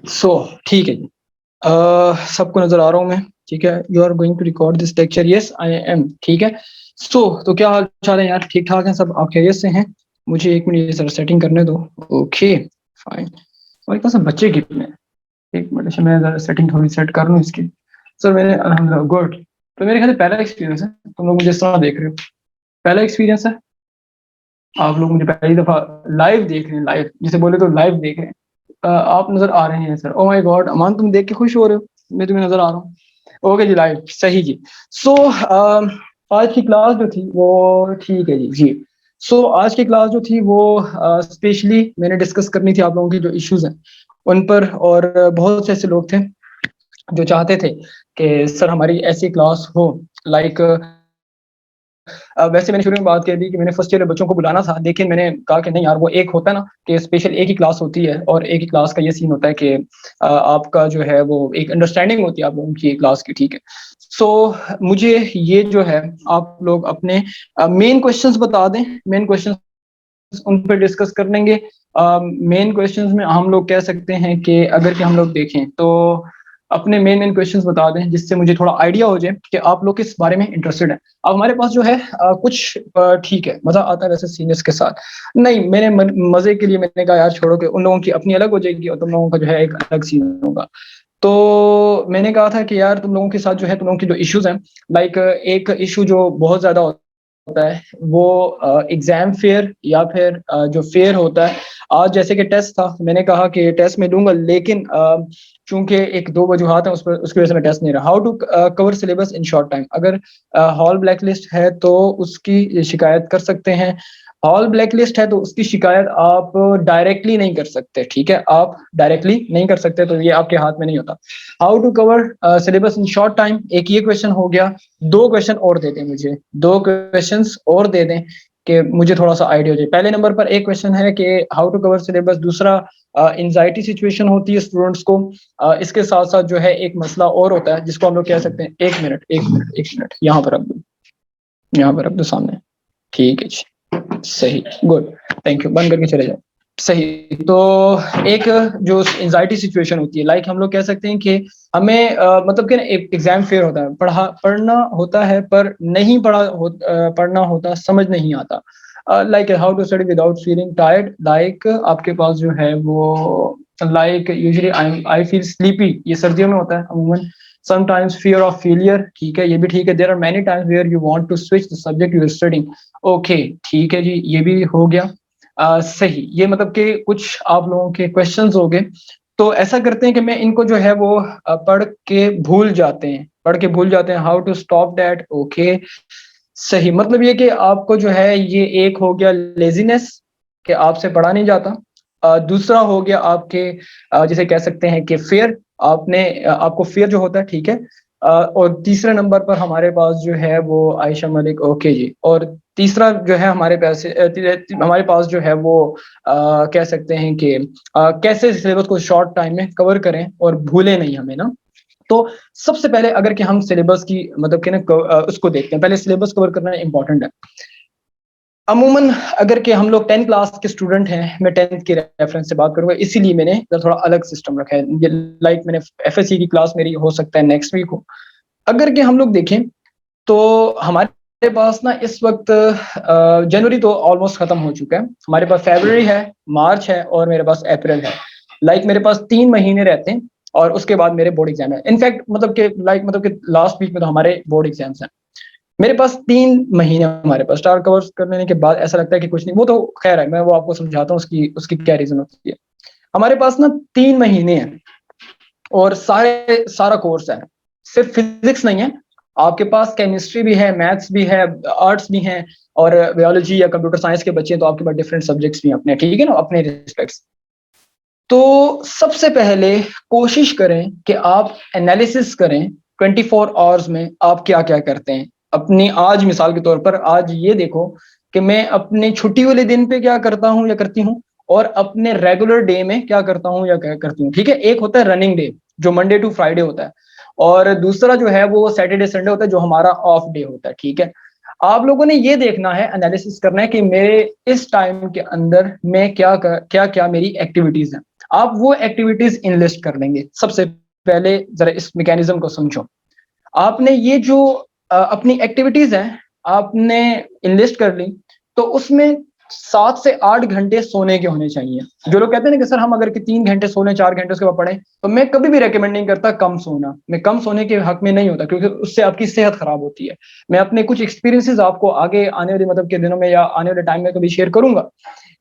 सो ठीक है जी। सबको नज़र आ रहा हूँ मैं, ठीक है? You are going to record this lecture, yes I am, ठीक है? तो क्या हाल-चाल है यार? ठीक-ठाक हैं सब? आप खैरियत से हैं? मुझे 1 मिनट ये ज़रा सेटिंग करने दो। Okay, fine. हमारे पास ना बच्चे कितने हैं? 1 मिनट, अच्छा मैं ज़रा सेटिंग थोड़ी सेट कर लूँ इसकी। सर मैंने अल्हम्दुलिल्लाह गुड। तो मेरे ख़्याल से पहला एक्सपीरियंस है, तुम लोग मुझे इस तरह देख रहे हो। पहला एक्सपीरियंस है, आप लोग मुझे पहली दफ़ा लाइव देख रहे हैं, लाइव जिसे बोले तो लाइव देख रहे हैं। आप नज़र आ रहे हैं sir. Oh my god! Aman तुम देख के खुश हो रहे हो, मैं तुम्हें नज़र आ रहा हूँ। ओके जी, लाइव सही जी। आज की क्लास जो थी वो ठीक है जी, जी। आज की क्लास जो थी वो स्पेशली मैंने डिस्कस करनी थी आप लोगों की जो इश्यूज़ हैं, उन पर। और बहुत से ऐसे लोग थे जो चाहते थे कि सर हमारी ऐसी क्लास हो, लाइक वैसे मैंने शुरू में बात कह दी कि मैंने फर्स्ट ईयर के बच्चों को बुलाना था, लेकिन मैंने कहा कि नहीं यार, वो एक होता है ना कि स्पेशल एक ही क्लास होती है, और एक ही क्लास का ये सीन होता है कि आपका जो है वो एक अंडरस्टैंडिंग होती है आप लोगों की एक क्लास की, ठीक है? मुझे ये जो है आप लोग अपने मेन क्वेश्चंस बता दें, मेन क्वेश्चंस उन पे डिस्कस कर लेंगे। मेन क्वेश्चंस में हम लोग कह सकते हैं कि अगर कि हम लोग देखें तो अपने मेन क्वेश्चंस बता दें, जिससे मुझे थोड़ा आइडिया हो जाए कि आप लोग किस बारे में इंटरेस्टेड हैं। अब हमारे पास जो है कुछ ठीक है, मज़ा आता है वैसे सीनियर्स के साथ। नहीं, मैंने मज़े के लिए मैंने कहा यार छोड़ो, कि उन लोगों की अपनी अलग हो जाएगी और तुम लोगों का जो है एक अलग सीन होगा। तो मैंने कहा था कि यार तुम लोगों के साथ जो है तुम लोगों की जो इश्यूज़ हैं, लाइक एक इश्यू जो बहुत ज़्यादा होता है वो एग्ज़ाम फेयर, या फिर जो फेयर होता है। आज जैसे कि टेस्ट था, मैंने कहा कि टेस्ट मैं दूँगा, लेकिन चूँकि 1-2 वजूहात हैं उस पर, उसकी वजह से मैं टेस्ट नहीं रहा। How to cover syllabus in short time. अगर हॉल ब्लैक लिस्ट है तो उसकी शिकायत कर सकते हैं। हॉल ब्लैक लिस्ट है तो उसकी शिकायत आप डायरेक्टली नहीं कर सकते, ठीक है? आप डायरेक्टली नहीं कर सकते, तो ये आपके हाथ में नहीं होता। How to cover syllabus in short time, एक ये क्वेश्चन हो गया। 2 क्वेश्चन और दे दें मुझे, 2 क्वेश्चंस और दे दें कि मुझे थोड़ा-सा आइडिया हो जाए। पहले नंबर पर एक क्वेश्चन है कि हाउ टू कवर सिलेबस, दूसरा एंग्जायटी सिचुएशन होती है स्टूडेंट्स को। इसके साथ-साथ जो है एक मसला और होता है जिसको हम लोग कह सकते हैं, 1 मिनट, 1 मिनट, 1 मिनट, यहाँ पर रख दो, यहाँ पर रख दो सामने। ठीक है जी, सही, गुड, थैंक यू, बंद करके चले जाओ। सही, तो एक जो एंग्जायटी सिचुएशन होती है, लाइक हम लोग कह सकते हैं कि हमें मतलब कि ना एक एग्ज़ाम फेयर होता है, पढ़ना होता है पर नहीं पढ़ना होता, समझ नहीं आता। Like how to study without feeling tired, like आपके पास जो है वो, like usually I feel sleepy, ये सर्दियों में होता है अमूमन। समटाइम्स फियर ऑफ फेलियर, ठीक है, ये भी ठीक है। There are many times where you want to switch the subject you are studying. Okay, ठीक है जी, ये भी हो गया। सही, ये मतलब कि कुछ आप लोगों के क्वेश्चंस हो गए। तो ऐसा करते हैं कि मैं इनको जो है वो पढ़ के भूल जाते हैं। How to stop that, okay, सही, मतलब ये कि आपको जो है ये एक हो गया लेज़ीनेस, कि आपसे पढ़ा नहीं जाता। दूसरा हो गया आपके जिसे कह सकते हैं कि फ़ियर, आपको फ़ियर जो होता है, ठीक है। और तीसरे नंबर पर हमारे पास जो है वो आयशा मलिक, ओके जी। और तीसरा जो है हमारे पास जो है वो कह सकते हैं कि कैसे सिलेबस को शॉर्ट टाइम में कवर करें और भूलें नहीं हमें ना। तो सबसे पहले अगर कि हम सिलेबस की मतलब कि ना उसको देखते हैं, पहले सिलेबस कवर करना इम्पोर्टेंट है। अमूमन अगर कि हम लोग 10 क्लास के स्टूडेंट हैं, मैं 10th के रेफरेंस से बात करूँगा, इसीलिए मैंने थोड़ा अलग सिस्टम रखा है। ये लाइक मैंने एफएससी की क्लास मेरी हो सकता है नेक्स्ट वीक हो। अगर कि हम लोग देखें तो हमारे पास ना इस वक़्त जनवरी तो ऑलमोस्ट खत्म हो चुका है। हमारे पास फ़रवरी है, मार्च है और मेरे पास अप्रैल है। लाइक मेरे पास 3 महीने रहते हैं और उसके बाद मेरे बोर्ड एग्ज़ाम है। इनफैक्ट मतलब कि लास्ट वीक में तो हमारे बोर्ड एग्ज़ाम्स हैं। मेरे पास 3 महीने हमारे पास स्टार कवर्स कर लेने के बाद ऐसा लगता है कि कुछ नहीं, वो तो ख़ैर है, मैं वो आपको समझाता हूँ उसकी उसकी क्या रीज़न होती है। हमारे पास ना 3 महीने हैं और सारा कोर्स है। सिर्फ़ फिज़िक्स नहीं है, आपके पास केमिस्ट्री भी है, मैथ्स भी है, आर्ट्स भी हैं, और बायोलॉजी या कंप्यूटर साइंस के बच्चे हैं तो आपके पास डिफरेंट सब्जेक्ट्स भी हैं अपने, ठीक है ना? अपने रिस्पेक्ट्स। तो सबसे पहले कोशिश करें कि आप एनालिसिस करें 24 आवर्स में आप क्या-क्या करते हैं। अपनी आज मिसाल के तौर पर आज ये देखो कि मैं अपने छुट्टी वाले दिन पे क्या करता हूँ या करती हूँ, और अपने रेगुलर डे में क्या करता हूँ या क्या करती हूँ, ठीक है? एक होता है रनिंग डे, जो मंडे टू फ्राइडे होता है, और दूसरा जो है वो सैटरडे संडे होता है, जो हमारा ऑफ डे होता है, ठीक है? आप लोगों ने ये देखना है, एनालिसिस करना है कि मेरे इस टाइम के अंदर मैं क्या-क्या मेरी एक्टिविटीज़ हैं। आप वो एक्टिविटीज इनलिस्ट कर लेंगे। सबसे पहले जरा इस मैकेनिज्म को समझो। आपने ये जो अपनी एक्टिविटीज हैं, आपने इनलिस्ट कर ली, तो उसमें 7 से 8 घंटे सोने के होने चाहिए। जो लोग कहते हैं ना कि सर हम अगर कि 3 घंटे सो लें, 4 घंटे उसके बाद पढ़ें, तो मैं कभी भी रेकमेंड नहीं करता कम सोना। मैं कम सोने के हक में नहीं होता, क्योंकि उससे आपकी सेहत खराब होती है। मैं अपने कुछ एक्सपीरियंसेस आपको आगे आने वाले मतलब के दिनों में या आने वाले टाइम में कभी शेयर करूंगा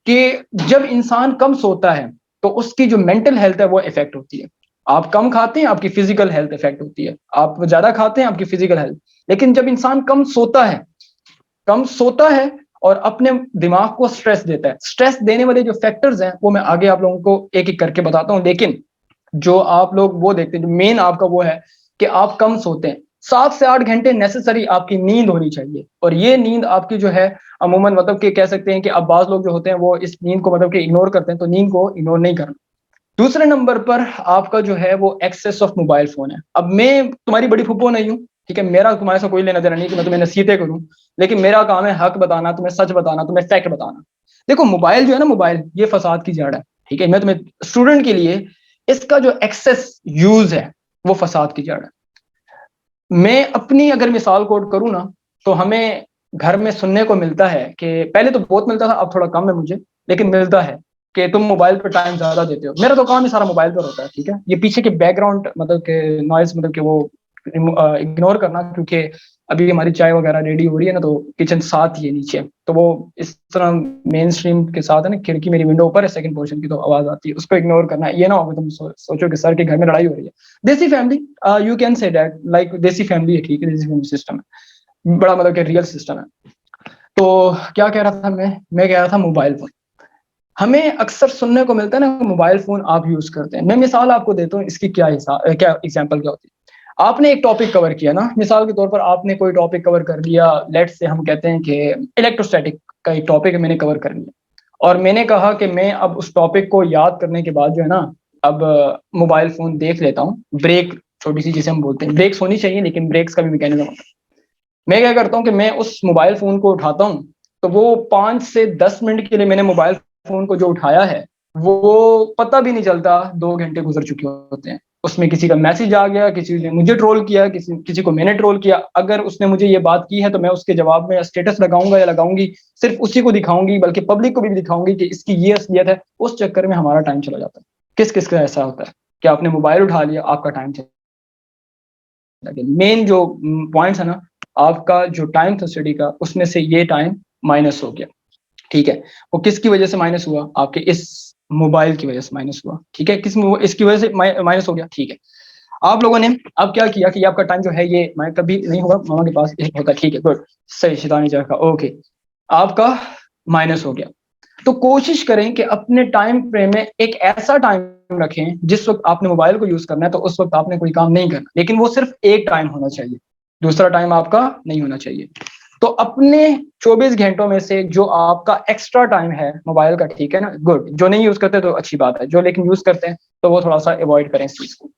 कि जब इंसान कम सोता है तो उसकी जो मेंटल हेल्थ है वो इफेक्ट होती है। आप कम खाते हैं, आपकी फिजिकल हेल्थ इफेक्ट होती है। आप ज्यादा खाते हैं, आपकी फिजिकल हेल्थ। लेकिन जब इंसान कम सोता है और अपने दिमाग को स्ट्रेस देता है, स्ट्रेस देने वाले जो फैक्टर्स हैं वो मैं आगे आप लोगों को एक एक करके बताता हूं। लेकिन जो आप लोग वो देखते हैं, जो मेन आपका वो है कि आप कम सोते हैं। 7 से 8 घंटे नेसेसरी आपकी नींद होनी चाहिए, और ये नींद आपकी जो है अमूमन मतलब कि कह सकते हैं कि अब बाज लोग जो होते हैं वो इस नींद को मतलब कि इग्नोर करते हैं, तो नींद को इग्नोर नहीं करना। दूसरे नंबर पर आपका जो है वो एक्सेस ऑफ मोबाइल फोन है। अब मैं तुम्हारी बड़ी फुप्पो नहीं हूँ, ठीक है, मेरा तुम्हारे से कोई लेना देना नहीं कि मैं तुम्हें नसीहतें करूं, लेकिन मेरा काम है हक बताना, तुम्हें सच बताना, तुम्हें फैक्ट बताना। देखो मोबाइल जो है ना, मोबाइल ये फसाद की जड़ है, ठीक है। मैं तुम्हें स्टूडेंट के लिए इसका जो एक्सेस यूज है वो फसाद की जड़ है। मैं अपनी अगर मिसाल कोट करूँ ना, तो हमें घर में सुनने को मिलता है कि पहले तो बहुत मिलता था, अब थोड़ा कम है मुझे, लेकिन मिलता है कि तुम मोबाइल पर टाइम ज्यादा देते हो। मेरा तो काम ही सारा मोबाइल पर होता है, ठीक है। ये पीछे के बैकग्राउंड मतलब के नॉइज मतलब कि वो इग्नोर करना, क्योंकि अभी हमारी चाय वगैरह रेडी हो रही है ना, तो किचन साथ ही है नीचे, तो वो इस तरह मेन स्ट्रीम के साथ है ना, खिड़की मेरी विंडो ऊपर है सेकंड पोर्शन की, तो आवाज आती है, उसको इग्नोर करना। ये ना हो कि तुम सोचो कि सर के घर में लड़ाई हो रही है। देसी family, you can say that, like देसी फैमिली है, ठीक है, देसी फैमिली सिस्टम है, बड़ा मतलब कि रियल सिस्टम है। तो क्या कह रहा था मैं कह रहा था मोबाइल फोन हमें अक्सर सुनने को मिलता है ना, मोबाइल फोन आप यूज करते हैं। मैं मिसाल आपको देता हूँ इसकी, क्या एग्जांपल क्या होती है। आपने एक टॉपिक कवर किया ना, मिसाल के तौर पर आपने कोई टॉपिक कवर कर लिया, लेट्स से हम कहते हैं कि इलेक्ट्रोस्टैटिक का एक टॉपिक है, मैंने कवर कर लिया, और मैंने कहा कि मैं अब उस टॉपिक को याद करने के बाद जो है ना, अब मोबाइल फोन देख लेता हूँ। ब्रेक, छोटी सी जिसे हम बोलते हैं ब्रेक्स होनी चाहिए, लेकिन ब्रेक्स का भी मैकेनिज्म होता है। मैं क्या करता हूँ कि मैं उस मोबाइल फोन को उठाता हूँ, तो वो 5 से 10 मिनट के लिए मैंने मोबाइल फोन को जो उठाया है, वो पता भी नहीं चलता 2 घंटे गुजर चुके होते हैं। उसमें किसी का मैसेज आ गया, किसी ने मुझे ट्रोल किया, किसी किसी को मैंने ट्रोल किया। अगर उसने मुझे ये बात की है तो मैं उसके जवाब में स्टेटस लगाऊंगा या लगाऊंगी, सिर्फ उसी को दिखाऊंगी, बल्कि पब्लिक को भी दिखाऊंगी कि इसकी ये असलियत है। उस चक्कर में हमारा टाइम चला जाता है। किस किस का ऐसा होता है कि आपने मोबाइल उठा लिया, आपका टाइम चला गया। मेन जो पॉइंट्स है ना, आपका जो टाइम था स्टडी का, उसमें से ये टाइम माइनस हो गया, ठीक है। वो किसकी वजह से माइनस हुआ? आपके इस मोबाइल की वजह से माइनस हुआ, ठीक है। इसकी वजह से माइनस हो गया, ठीक है। आप लोगों ने अब क्या किया कि आपका टाइम जो है ये, मैं कभी नहीं होगा मामा के पास एक होता है, ठीक है, गुड, सही, शैतानी जगह का, ओके, आपका माइनस हो गया। तो कोशिश करें कि अपने टाइम फ्रेम में एक ऐसा टाइम रखें जिस वक्त आपने मोबाइल को यूज करना है, तो उस वक्त आपने कोई काम नहीं करना, लेकिन वो सिर्फ एक टाइम होना चाहिए, दूसरा टाइम आपका नहीं होना चाहिए। तो अपने 24 घंटों में से जो आपका एक्स्ट्रा टाइम है मोबाइल का, ठीक है ना, गुड, जो नहीं यूज करते तो अच्छी बात है, जो लेकिन यूज करते हैं तो वो थोड़ा सा अवॉइड करें इस चीज को,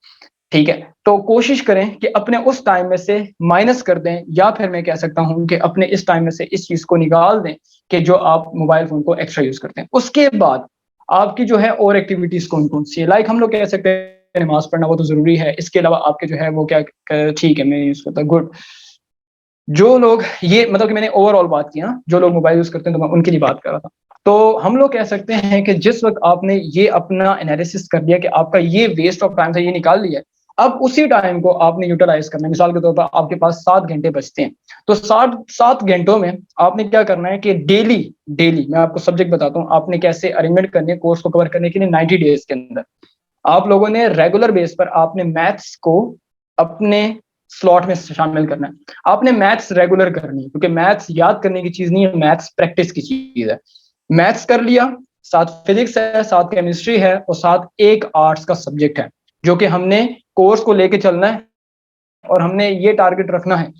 ठीक है। तो कोशिश करें कि अपने उस टाइम में से माइनस कर दें, या फिर मैं कह सकता हूं कि अपने इस टाइम में से इस चीज को निकाल दें कि जो आप मोबाइल फोन को एक्स्ट्रा यूज करते हैं। उसके बाद आपकी जो है और एक्टिविटीज कौन कौन सी है, लाइक हम लोग कह सकते हैं नमाज पढ़ना, वो तो जरूरी है। इसके अलावा आपके जो है वो क्या, ठीक है, मैं यूज करता, गुड। जो लोग ये मतलब कि मैंने ओवरऑल बात की ना, जो लोग मोबाइल यूज करते हैं तो मैं उनके लिए बात कर रहा था। तो हम लोग कह सकते हैं कि जिस वक्त आपने ये अपना एनालिसिस कर लिया कि आपका ये वेस्ट ऑफ टाइम था, ये निकाल लिया, अब उसी टाइम को आपने यूटिलाइज करना है। मिसाल के तौर पर आपके पास 7 घंटे बचते हैं, तो 7 घंटों में आपने क्या करना है कि डेली डेली मैं आपको सब्जेक्ट बताता हूँ, आपने कैसे अरेंजमेंट करनी है कोर्स को कवर करने के लिए। 90 डेज के अंदर आप लोगों ने रेगुलर बेस पर आपने मैथ्स को अपने स्लॉट में शामिल करना है। आपने मैथ्स रेगुलर करनी है, क्योंकि मैथ्स याद करने की चीज नहीं है, मैथ्स प्रैक्टिस की चीज है। मैथ्स कर लिया, साथ फिजिक्स है, साथ केमिस्ट्री है, और साथ एक आर्ट्स का सब्जेक्ट है, जो कि हमने कोर्स को लेके चलना है, और हमने ये टारगेट रखना है।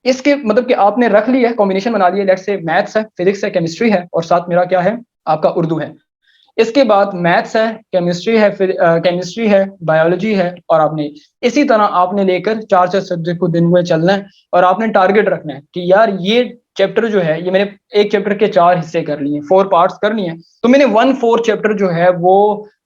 इसके मतलब कि आपने रख लिया है, कॉम्बिनेशन बना लिया, लेट्स से मैथ्स है, फिजिक्स है, केमिस्ट्री है, और साथ मेरा क्या है, आपका उर्दू है। इसके बाद मैथ्स है, केमिस्ट्री है, फिर केमिस्ट्री है, बायोलॉजी है, और आपने इसी तरह आपने लेकर 4 4 सब्जेक्ट को दिन में चलना है, और आपने टारगेट रखना है कि यार ये चैप्टर जो है ये मैंने एक चैप्टर के 4 हिस्से कर लिए, 4 पार्ट्स कर लिए हैं, तो मैंने 1/4 चैप्टर जो है वो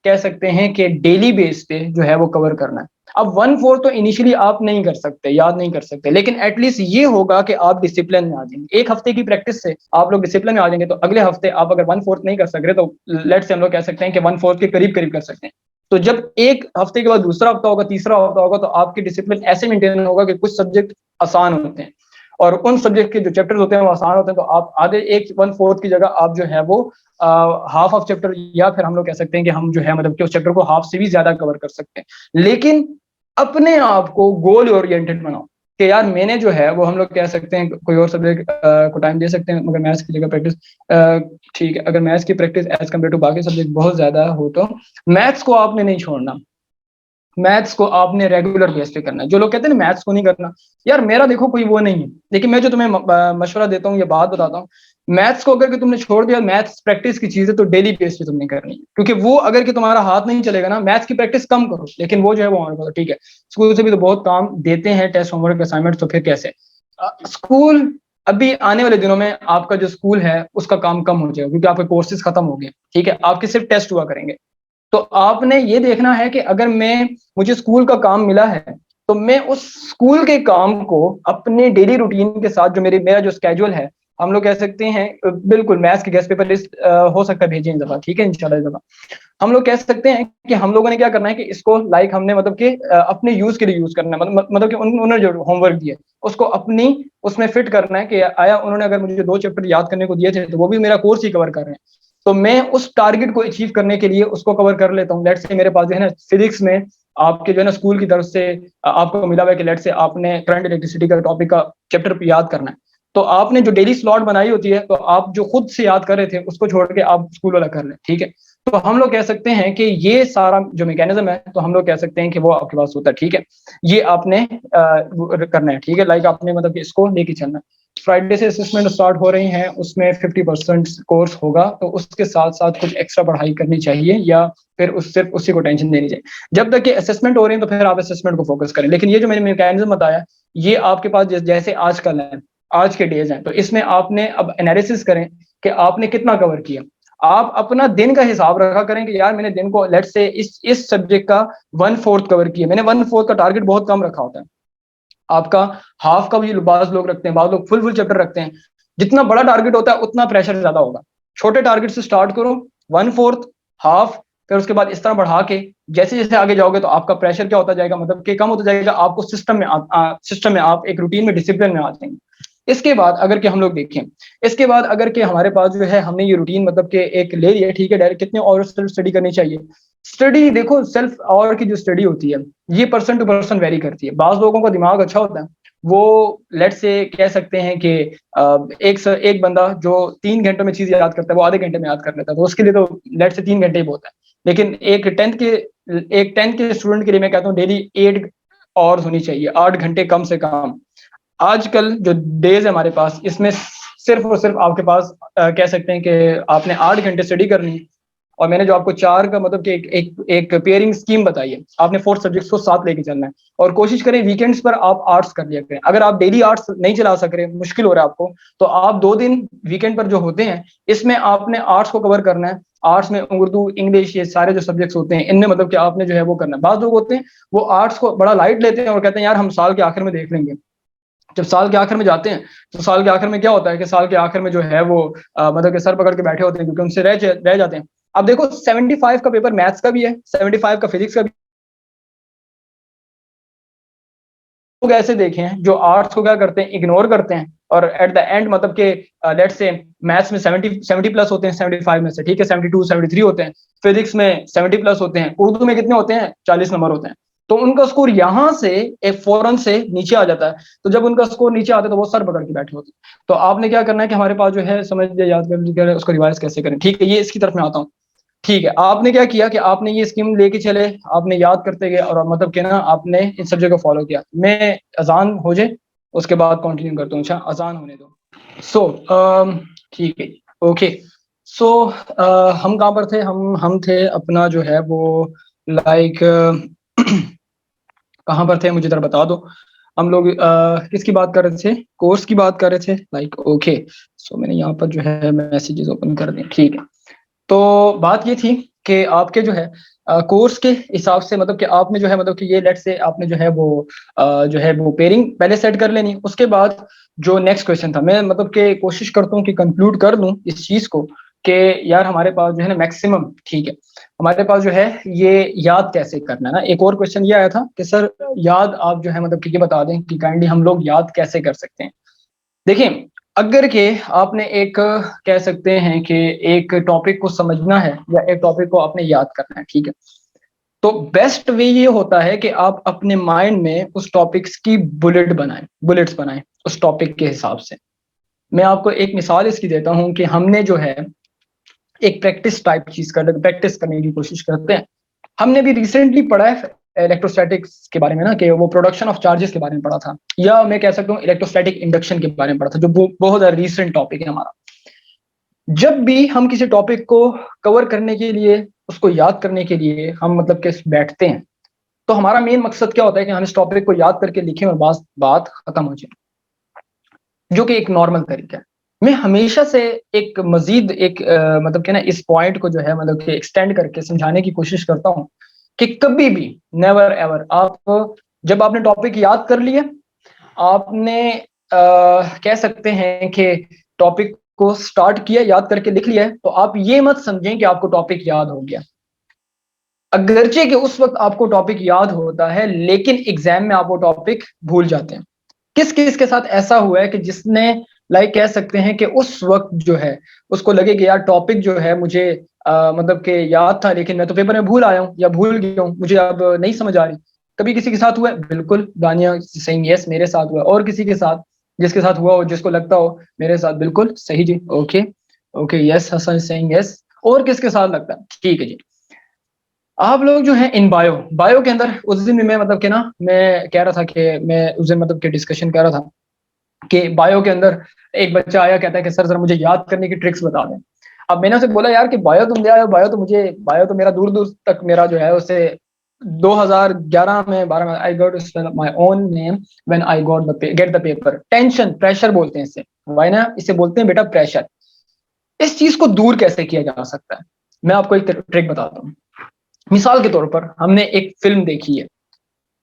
कह सकते हैं कि डेली बेस पे जो है वो कवर करना है। अब 1/4 तो इनिशियली आप नहीं कर सकते, याद नहीं कर सकते, लेकिन एटलीस्ट ये होगा कि आप डिसिप्लिन में आ जाएंगे। एक हफ्ते की प्रैक्टिस से आप लोग डिसिप्लिन में आ जाएंगे, तो अगले हफ्ते आप अगर 1/4 नहीं कर सक रहे तो लेट्स से हम लोग कह सकते हैं कि 1/4 के करीब करीब कर सकते हैं। तो जब एक हफ्ते के बाद दूसरा हफ्ता होगा, तीसरा हफ्ता होगा, तो आपकी डिसिप्लिन ऐसे मेंटेन होगा कि कुछ सब्जेक्ट आसान होते हैं और उन सब्जेक्ट के जो चैप्टर्स होते हैं वो आसान होते हैं, तो आप आधे एक 1/4 की जगह आप जो है वो हाफ ऑफ चैप्टर, या फिर हम लोग कह सकते हैं कि हम जो है मतलब कि उस चैप्टर को हाफ से भी ज्यादा कवर कर सकते हैं। लेकिन अपने आप को गोल ओरिएंटेड बनाओ कि यार मैंने जो है वो, हम लोग कह सकते हैं कोई और सब्जेक्ट को टाइम दे सकते हैं मगर मैथ्स की जगह प्रैक्टिस, ठीक है, अगर मैथ्स की प्रैक्टिस एज कम्पेयर टू बाकी सब्जेक्ट बहुत ज्यादा हो तो मैथ्स को आपने नहीं छोड़ना। मैथ्स को आपने रेगुलर बेस पे करना है। जो लोग कहते हैं ना मैथ्स को नहीं करना, यार मेरा देखो कोई वो नहीं है, लेकिन मैं जो तुम्हें मशवरा देता हूँ, ये बात बताता हूँ, मैथ्स को अगर कि तुमने छोड़ दिया, मैथ्स प्रैक्टिस की चीज है, तो डेली बेस पे तुमने करनी है, क्योंकि वो अगर कि तुम्हारा हाथ नहीं चलेगा ना, मैथ्स की प्रैक्टिस कम करो, लेकिन वो जो है वो हमारे पास ठीक है। स्कूल से भी तो बहुत काम देते हैं, टेस्ट होमवर्क असाइनमेंट, तो फिर कैसे स्कूल अभी आने वाले दिनों में आपका जो स्कूल है उसका काम कम हो जाएगा, क्योंकि आपके कोर्सेज खत्म हो गए, ठीक है, आपके सिर्फ टेस्ट हुआ करेंगे। तो आपने ये देखना है कि अगर मुझे स्कूल का काम मिला है, तो मैं उस स्कूल के काम को अपने डेली रूटीन के साथ, जो मेरा जो स्केड्यूल है, हम लोग कह सकते हैं, बिल्कुल मैथ्स के गेस्ट पेपर लिस्ट हो सकता है भेजें इस दफा, ठीक है, इंशाल्लाह इस दफा हम लोग कह सकते हैं कि हम लोगों ने क्या करना है कि इसको लाइक हमने मतलब कि अपने यूज के लिए यूज करना है, मतलब कि उन्होंने जो होमवर्क दिया उसको अपनी उसमें फिट करना है कि आया उन्होंने अगर मुझे 2 चैप्टर याद करने को दिए थे, तो वो भी मेरा कोर्स ही कवर कर रहे हैं, तो मैं उस टारगेट को अचीव करने के लिए उसको कवर कर लेता हूँ। लेट्स से मेरे पास जो है ना फिजिक्स में आपके जो है ना स्कूल की तरफ से आपको मिला हुआ है कि लेट्स से आपने करंट इलेक्ट्रिसिटी का टॉपिक का चैप्टर याद करना है, तो आपने जो डेली स्लॉट बनाई होती है, तो आप जो खुद से याद कर रहे थे उसको छोड़ के आप स्कूल वाला कर लें, ठीक है। तो हम लोग कह सकते हैं कि ये सारा जो मैकेनिज्म है, तो हम लोग कह सकते हैं कि वो आपके पास होता है, ठीक है। ये आपने करना है, ठीक है, लाइक आपने मतलब कि इसको लेके चलना है। फ्राइडे से असेसमेंट स्टार्ट हो रही हैं, उसमें 50% कोर्स होगा, तो उसके साथ साथ कुछ एक्स्ट्रा पढ़ाई करनी चाहिए, या फिर सिर्फ उसी को टेंशन देनी चाहिए। जब तक कि असेसमेंट हो रही है, तो फिर आप असेसमेंट को फोकस करें। लेकिन ये जो मैंने मैकेनिज्म बताया, ये आपके पास जैसे आजकल है, आज के डेज हैं, तो इसमें आपने अब एनालिसिस करें कि आपने कितना कवर किया। आप अपना दिन का हिसाब रखा करें कि यार मैंने दिन को लेट्स से इस सब्जेक्ट का 1/4 कवर किया, मैंने 1/4 का टारगेट बहुत कम रखा होता है। आपका हाफ का भी बाज लोग रखते हैं, बाज लोग फुल फुल चैप्टर रखते हैं। जितना बड़ा टारगेट होता है उतना प्रेशर ज्यादा होगा। छोटे टारगेट से स्टार्ट करो, 1/4, हाफ, फिर उसके बाद इस तरह बढ़ा के जैसे जैसे आगे जाओगे तो आपका प्रेशर क्या होता जाएगा, मतलब कि कम होता जाएगा, आपको सिस्टम में आप एक रूटीन में डिसिप्लिन में आ जाएंगे। इसके बाद अगर कि हम लोग देखें, इसके बाद अगर कि हमारे पास जो है हमने ये रूटीन मतलब कि एक ले लिया, ठीक है, डायरेक्ट कितने और सेल्फ स्टडी करनी चाहिए। स्टडी देखो, सेल्फ और की जो स्टडी होती है ये पर्सन टू पर्सन वेरी करती है। बाज लोगों का दिमाग अच्छा होता है, वो लेट से कह सकते हैं कि एक बंदा जो 3 घंटों में चीज याद करता है, वो आधे घंटे में याद कर लेता है, तो उसके लिए तो लेट से 3 घंटे ही बहुत है। लेकिन एक टेंथ के स्टूडेंट के लिए मैं कहता हूँ डेली 8 आवर्स होनी चाहिए, 8 घंटे कम से कम। आजकल जो डेज है हमारे पास, इसमें सिर्फ और सिर्फ आपके पास कह सकते हैं कि आपने 8 घंटे स्टडी करनी है। और मैंने जो आपको 4 का मतलब कि एक पेयरिंग स्कीम बताई है, आपने 4 सब्जेक्ट्स को साथ लेके चलना है। और कोशिश करें वीकेंड्स पर आप आर्ट्स कर लिया करें। अगर आप डेली आर्ट्स नहीं चला सक रहे, मुश्किल हो रहा है आपको, तो आप 2 दिन वीकेंड पर जो होते हैं, इसमें आपने आर्ट्स को कवर करना है। आर्ट्स में उर्दू, इंग्लिश, ये सारे जो सब्जेक्ट्स होते हैं, इनमें मतलब कि आपने जो है वो करना है। बाद लोग होते हैं वो आर्ट्स को बड़ा लाइट लेते हैं और कहते हैं यार हम साल के आखिर में देख लेंगे। जब साल के आखिर में जाते हैं, तो साल के आखिर में क्या होता है कि साल के आखिर में जो है वो मतलब कि सर पकड़ के बैठे होते हैं, क्योंकि उनसे रह जाते हैं। अब देखो 75 का पेपर मैथ्स का भी है, 75 का फिजिक्स का भी। लोग ऐसे देखे हैं जो आर्ट्स को क्या करते हैं, इग्नोर करते हैं, और एट द एंड मतलब कि लेट्स से मैथ्स में 70 प्लस होते हैं 75 में से, ठीक है, 72 73 होते हैं। फिजिक्स में 70 प्लस होते हैं। उर्दू में कितने होते हैं, 40 नंबर होते हैं। तो उनका स्कोर यहाँ से एक फौरन से नीचे आ जाता है। तो जब उनका स्कोर नीचे आता है, तो वो सर पकड़ के बैठे होते हैं। तो आपने क्या करना है कि हमारे पास जो है समझ याद कर उसको रिवाइज कैसे करें, ठीक है, ये इसकी तरफ मैं आता हूँ। ठीक है, आपने क्या किया कि आपने ये स्कीम लेके चले, आपने याद करते गए, और मतलब कि ना आपने इन सब्जेक्ट को फॉलो किया। मैं अजान हो जाए उसके बाद कंटिन्यू करता हूँ। अच्छा, अजान होने दो। सो ठीक है, ओके। सो हम कहाँ पर थे, हम थे अपना जो है वो लाइक कहाँ पर थे, मुझे जरा बता दो। हम लोग किसकी बात कर रहे थे? कोर्स की बात कर रहे थे, लाइक ओके। सो मैंने यहाँ पर जो है मैसेजेस ओपन कर दिए, ठीक है। तो बात ये थी कि आपके जो है कोर्स के हिसाब से, मतलब कि आपने जो है, मतलब कि ये लेट से आपने जो है वो जो है वो पेयरिंग पहले सेट कर लेनी। उसके बाद जो नेक्स्ट क्वेश्चन था, मैं मतलब कि कोशिश करता हूँ कि कंक्लूड कर लूँ इस चीज को कि यार हमारे पास जो है ना मैक्सिमम, ठीक है, हमारे पास जो है ये याद कैसे करना है ना। एक और क्वेश्चन ये आया था कि सर याद आप जो है मतलब कि ये बता दें कि काइंडली हम लोग याद कैसे कर सकते हैं। देखिए, अगर के आपने एक कह सकते हैं कि एक टॉपिक को समझना है या एक टॉपिक को आपने याद करना है, ठीक है, तो बेस्ट वे ये होता है कि आप अपने माइंड में उस टॉपिक्स की बुलेट्स बनाएं उस टॉपिक के हिसाब से। मैं आपको एक मिसाल इसकी देता हूं कि हमने जो है एक प्रैक्टिस टाइप चीज कर प्रैक्टिस करने की कोशिश करते हैं। हमने भी रिसेंटली पढ़ा है इलेक्ट्रोस्टैटिक्स के बारे में ना, कि वो प्रोडक्शन ऑफ चार्जेस के बारे में पढ़ा था, या मैं कह सकता हूँ इलेक्ट्रोस्टैटिक इंडक्शन के बारे में पढ़ा था, जो बहुत ज्यादा रिसेंट टॉपिक है हमारा। जब भी हम किसी टॉपिक को कवर करने के लिए, उसको याद करने के लिए हम मतलब के बैठते हैं, तो हमारा मेन मकसद क्या होता है कि हम इस टॉपिक को याद करके लिखें और बात बात खत्म हो जाए, जो कि एक नॉर्मल तरीका है। मैं हमेशा से एक मजीद एक मतलब कि ना इस पॉइंट को जो है मतलब कि एक्सटेंड करके समझाने की कोशिश करता हूँ कि कभी भी, नेवर एवर, आप जब आपने टॉपिक याद कर लिया, आपने कह सकते हैं कि टॉपिक को स्टार्ट किया, याद करके लिख लिया है, तो आप ये मत समझें कि आपको टॉपिक याद हो गया। अगरचे कि उस वक्त आपको टॉपिक याद होता है, लेकिन एग्जाम में आप वो टॉपिक भूल जाते हैं। किस किस के साथ ऐसा हुआ है कि जिसने लाइक कह सकते हैं कि उस वक्त जो है उसको लगे कि यार टॉपिक जो है मुझे मतलब कि याद था, लेकिन मैं तो पेपर में भूल आया हूँ या भूल गया हूँ, मुझे अब नहीं समझ आ रही। कभी किसी के साथ हुआ है? बिल्कुल, दानिया सेइंग यस, मेरे साथ हुआ है। और किसी के साथ, जिसके साथ हुआ हो, जिसको लगता हो मेरे साथ, बिल्कुल सही जी, okay okay, yes Hasan saying yes. और किसके साथ लगता है? ठीक है जी। आप लोग जो है इन बायो के अंदर, उस दिन भी मैं मतलब कि ना मैं कह रहा था कि मैं उस दिन मतलब कि डिस्कशन कर रहा था कि बायो के अंदर एक बच्चा आया, कहता है कि सर जरा मुझे याद करने की ट्रिक्स बता दें। अब मैंने उसे बोला यार कि बायो तुम ले आए हो, बायो तो मेरा दूर दूर तक मेरा जो है उसे 2011 में 12 में I got my own name when I got the get the paper. Tension, pressure बोलते हैं इसे, वाई ना, इसे बोलते हैं बेटा प्रेशर। इस चीज को दूर कैसे किया जा सकता है, मैं आपको एक ट्रिक बताता हूँ। मिसाल के तौर पर हमने एक फिल्म देखी है,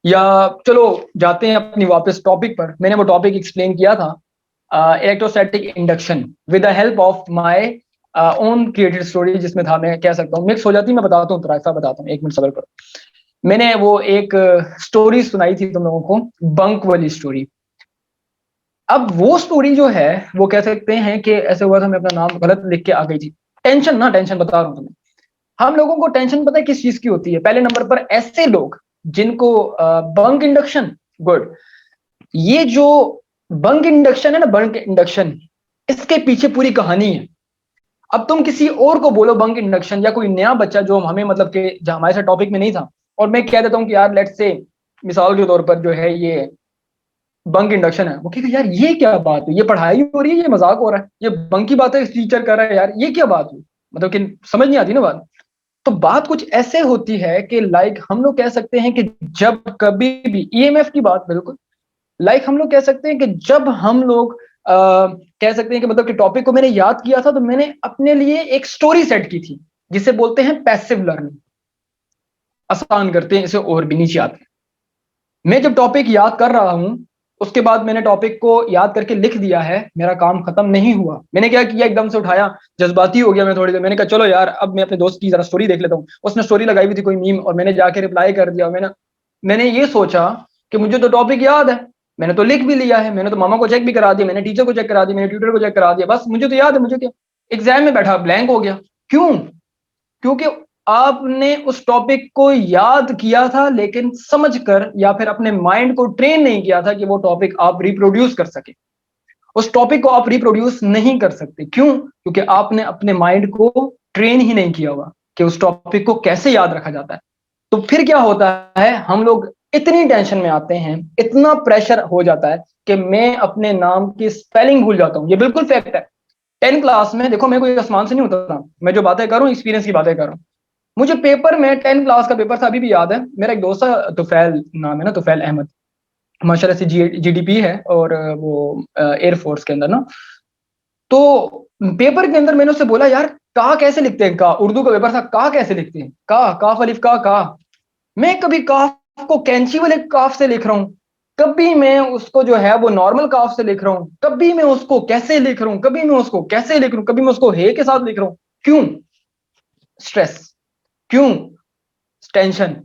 या चलो जाते हैं अपनी वापस टॉपिक पर। मैंने वो टॉपिक एक्सप्लेन किया था, electrostatic induction, with the help of my own created story, जिसमें था, मैं कह सकता हूँ मिक्स हो जाती, मैं बताता हूँ, तराइफा बताता हूँ, एक मिनट सबर करो। मैंने वो एक स्टोरी सुनाई थी तुम लोगों को, बंक वाली स्टोरी। अब वो स्टोरी जो है, वो कह सकते हैं कि ऐसे हुआ था, मैं अपना नाम गलत लिख के आ गई थी। टेंशन ना, टेंशन बता रहा हूँ तुम्हें। हम लोगों को टेंशन पता है किस चीज की होती है? पहले नंबर पर ऐसे लोग जिनको बंक इंडक्शन, गुड, ये जो बंक इंडक्शन है ना, बंक इंडक्शन, इसके पीछे पूरी कहानी है। अब तुम किसी और को बोलो बंक इंडक्शन, या कोई नया बच्चा जो हमें मतलब कि जो हमारे साथ टॉपिक में नहीं था, और मैं कह देता हूँ कि यार लेट्स से मिसाल के तौर पर जो है ये बंक इंडक्शन है, वो कहेगा यार ये क्या बात है, ये पढ़ाई हो रही है, ये मजाक हो रहा है, ये बंक की बात है, टीचर कर रहा है, यार ये क्या बात हुई, मतलब कि समझ नहीं आती ना बात। तो बात कुछ ऐसे होती है कि लाइक हम लोग कह सकते हैं कि जब कभी भी ईएमएफ की बात, बिल्कुल लाइक हम लोग कह सकते हैं कि जब हम लोग कह सकते हैं कि मतलब कि टॉपिक को मैंने याद किया था, तो मैंने अपने लिए एक स्टोरी सेट की थी, जिसे बोलते हैं पैसिव लर्निंग। आसान करते हैं इसे और भी नीचे आते हैं। मैं जब टॉपिक याद कर रहा हूं, उसके बाद मैंने टॉपिक को याद करके लिख दिया है, मेरा काम खत्म नहीं हुआ। मैंने क्या किया, एकदम से उठाया, जज्बाती हो गया मैं थोड़ी देर, मैंने कहा चलो यार अब मैं अपने दोस्त की जरा स्टोरी देख लेता हूँ। उसने स्टोरी लगाई हुई थी कोई मीम, और मैंने जाके रिप्लाई कर दिया। मैंने मैंने ये सोचा कि मुझे तो टॉपिक याद है, मैंने तो लिख भी लिया है, मैंने तो मामा को चेक भी करा दिया, मैंने टीचर को चेक करा दिया, मैंने ट्यूटर को चेक करा दिया, बस मुझे तो याद है, मुझे क्या। एग्जाम में बैठा ब्लैंक हो गया। क्यों? क्योंकि आपने उस टॉपिक को याद किया था, लेकिन समझकर या फिर अपने माइंड को ट्रेन नहीं किया था कि वो टॉपिक आप रिप्रोड्यूस कर सके। उस टॉपिक को आप रिप्रोड्यूस नहीं कर सकते। क्यों? क्योंकि आपने अपने माइंड को ट्रेन ही नहीं किया हुआ कि उस टॉपिक को कैसे याद रखा जाता है। तो फिर क्या होता है, हम लोग इतनी टेंशन में आते हैं, इतना प्रेशर हो जाता है कि मैं अपने नाम की स्पेलिंग भूल जाता हूँ। ये बिल्कुल फैक्ट है। 10 क्लास में देखो, मैं कोई आसमान से नहीं उतरा, मैं जो बातें कर रहा हूँ एक्सपीरियंस की बातें कर रहा हूँ। मुझे पेपर में 10 क्लास का पेपर था, अभी भी याद है। मेरा एक दोस्त था, तुफैल नाम है ना, तुफैल अहमद। माशाल्लाह से जीडीपी है, और वो एयरफोर्स के अंदर ना। तो पेपर के अंदर मैंने उससे बोला, यार का कैसे लिखते हैं, का उर्दू का पेपर था, का कैसे लिखते हैं, का काफ अलिफ का। मैं कभी काफ को कैंची वाले काफ से लिख रहा हूँ, कभी मैं उसको जो है वो नॉर्मल काफ से लिख रहा हूँ, कभी मैं उसको कैसे लिख रहा हूँ, कभी मैं उसको कैसे लिख रहा हूँ, कभी मैं उसको हे के साथ लिख रहा हूँ। क्यों? स्ट्रेस। क्यों? टेंशन।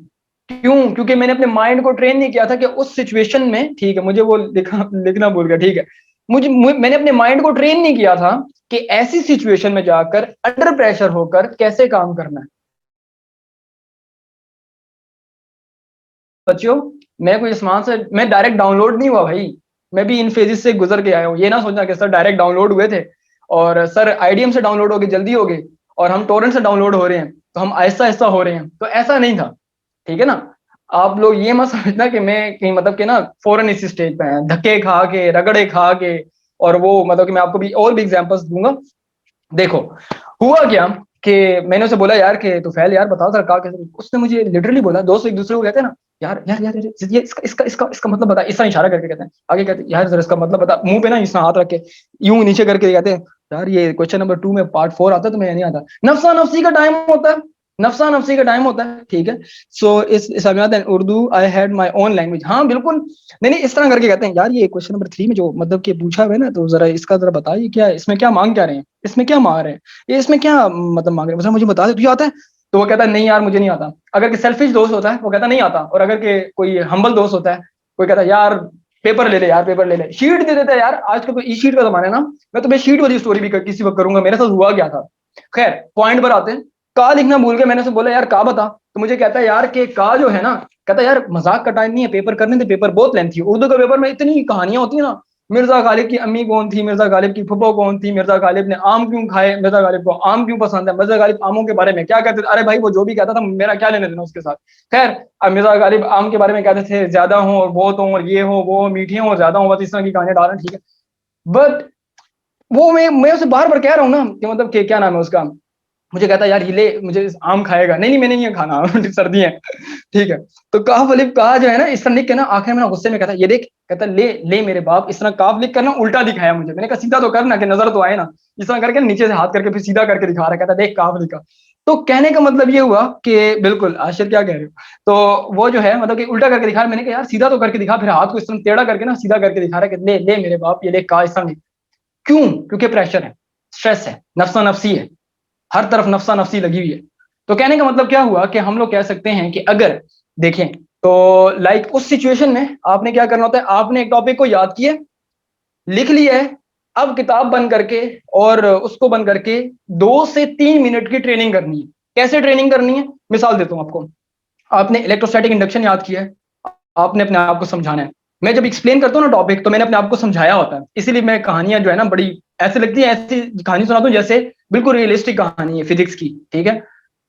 क्यों? क्योंकि मैंने अपने माइंड को ट्रेन नहीं किया था कि उस सिचुएशन में, ठीक है, मुझे वो लिखना भूल गया, ठीक है, मैंने अपने माइंड को ट्रेन नहीं किया था कि ऐसी सिचुएशन में जाकर अंडर प्रेशर होकर कैसे काम करना है। बच्चों, मैं कोई आसमान से मैं डायरेक्ट डाउनलोड नहीं हुआ भाई, मैं भी इन फेजेस से गुजर के आया हूँ। ये ना सोचना कि सर डायरेक्ट डाउनलोड हुए थे, और सर आईडीएम से डाउनलोड हो गए, जल्दी हो गए, और हम टोरेंट से डाउनलोड हो रहे हैं तो हम आहिस्ता आहिस्ता हो रहे हैं, तो ऐसा नहीं था। ठीक है ना? आप लोग ये मत समझना कि मैं कहीं मतलब कि ना फौरन इसी स्टेज पे है, धक्के खा के, रगड़े खा के, और वो मतलब कि मैं आपको भी और भी एग्जांपल्स दूंगा। देखो, हुआ क्या कि मैंने उसे बोला, यार कि तुफैल यार बता सर का कैसे। उसने मुझे लिटरली बोला, दोस्त एक दूसरे को कहते हैं ना, यार यार यार यार, ये इसका मतलब बता, इसका इशारा करके कहते हैं, आगे कहते हैं, यार जरा इसका मतलब बता, मुंह पे ना इसका हाथ रख के यूं नीचे करके कहते हैं, यार ये क्वेश्चन नंबर 2 में पार्ट 4 आता है, तुम्हें नहीं आता। नफसा नफसी का टाइम होता है, नफसा नफसी का टाइम होता है, ठीक है। सो इस समझाते हैं Urdu, I had my own language, हाँ बिल्कुल। नहीं नहीं, इस तरह करके कहते हैं, यार ये क्वेश्चन नंबर 3 में जो मतलब कि पूछा हुआ है ना, तो जरा इसका जरा बताइए, क्या इसमें क्या मांग क्या रहे हैं, इसमें क्या मार रहे हैं, ये इसमें क्या मतलब मांग रहे हैं, मुझे बता दे, तुझे आता है? तो वो कहता है, नहीं यार मुझे नहीं आता। अगर कि सेल्फिश दोस्त होता है वो कहता नहीं आता, और अगर के कोई हम्बल दोस्त होता है, कोई कहता है, यार पेपर ले ले, यार पेपर ले ले, शीट दे देता है। यार आजकल तो ई शीट का जमाना है ना, मैं तुम्हें शीट वाली स्टोरी भी किसी वक्त करूंगा, मेरे साथ हुआ क्या था। खैर पॉइंट पर आते हैं। का लिखना भूल के मैंने उसे बोला, यार का बता, तो मुझे कहता है, यार के का जो है ना, कहता है, यार मजाक का टाइम नहीं है, पेपर करने थे, पेपर बहुत लेंथी है, उर्दू के पेपर में इतनी कहानियां होती है ना, मिर्जा गालिब की अम्मी कौन थी, मिर्जा गालिब की फुफो कौन थी, मिर्जा गालिब ने आम क्यों खाए, मिर्जा गालिब को आम क्यों पसंद है, मिर्जा गालिब आमों के बारे में क्या कहते थे। अरे भाई वो जो भी कहता था, मेरा क्या लेने देना उसके साथ। खैर, अब मिर्जा गालिब आम के बारे में कहते थे, ज्यादा हो और बहुत हो, और ये हो वो हो, मीठे हो और ज्यादा हो, बस इस तरह की कहानियां डालें, ठीक है। बट वो मैं उसे बार बार कह रहा हूँ ना कि मतलब कि क्या नाम है उसका, मुझे कहता है, यार ये ले, मुझे आम खाएगा, नहीं नहीं मैंने नहीं खाना, सर्दी है, ठीक है। तो काफ अलिफ कहा जो है ना, इस तरह लिख के ना, आखिर में ना गुस्से में कहता है, ये देख, कहता ले ले मेरे बाप, इस तरह काफ लिख कर ना उल्टा दिखाया मुझे। मैंने कहा सीधा तो करना कि नजर तो आए ना, इस तरह करके नीचे से हाथ करके फिर सीधा करके दिखा रहा है, कहता देख काफ लिखा। तो कहने का मतलब ये हुआ कि बिल्कुल आशिर क्या कह रहे हो, तो वो जो है मतलब कि उल्टा करके दिखा रहा है। मैंने कहा यार सीधा तो करके दिखा, फिर हाथ को इस तरह टेढ़ा करके ना सीधा करके दिखा रहा है कि ले ले मेरे बाप, ये ले का इस तरह। क्यों? क्योंकि प्रेशर है, स्ट्रेस है, नफ्सा नफसी है, हर तरफ नफसा नफसी लगी हुई है। तो कहने का मतलब क्या हुआ कि हम लोग कह सकते हैं कि अगर देखें, तो लाइक उस सिचुएशन में आपने क्या करना होता है, आपने एक टॉपिक को याद किया, लिख लिया है, अब किताब बंद करके और उसको बंद करके 2 से 3 मिनट की ट्रेनिंग करनी है। कैसे ट्रेनिंग करनी है, मिसाल देता हूं आपको। आपने इलेक्ट्रोस्टैटिक इंडक्शन याद किया है, आपने अपने आप को समझाना है। मैं जब एक्सप्लेन करता हूँ ना टॉपिक, तो मैंने अपने आप को समझाया होता है, इसीलिए मैं कहानियां जो है ना बड़ी ऐसे लगती है, ऐसी कहानी सुनाता हूँ जैसे बिल्कुल रियलिस्टिक कहानी है फिजिक्स की, ठीक है।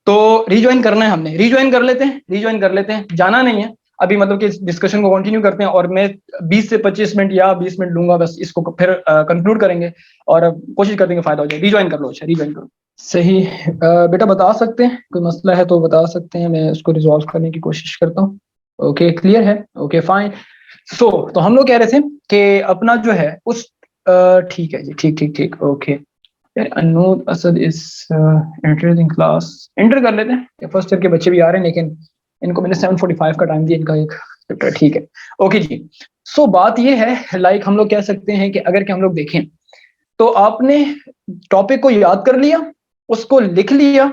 तो रिज्वाइन करना है हमने, रिज्वाइन कर लेते हैं, रिज्वाइन कर लेते हैं, जाना नहीं है अभी, मतलब कि इस डिस्कशन को कंटिन्यू करते हैं, और मैं 20 से 25 मिनट या 20 मिनट लूंगा, बस इसको फिर कंक्लूड करेंगे, और कोशिश कर देंगे फायदा हो जाए। रिज्वाइन कर लो, अच्छा रिज्वाइन करो। सही। बेटा बता सकते हैं, कोई मसला है तो बता सकते हैं, मैं उसको रिजॉल्व करने की कोशिश करता हूँ। ओके क्लियर है, ओके फाइन। सो तो हम लोग कह रहे थे कि अपना जो है उस ठीक है जी, ठीक ठीक ठीक, ओके। यार अनूर असद इस एंटर इन क्लास, एंटर कर लेते हैं, फर्स्ट ईयर के बच्चे भी आ रहे हैं, लेकिन इनको मैंने 7:45 का टाइम दिया, इनका एक चैप्टर, ठीक है। ओके जी। सो बात ये है, लाइक हम लोग कह सकते हैं कि अगर कि हम लोग देखें, तो आपने टॉपिक को याद कर लिया, उसको लिख लिया,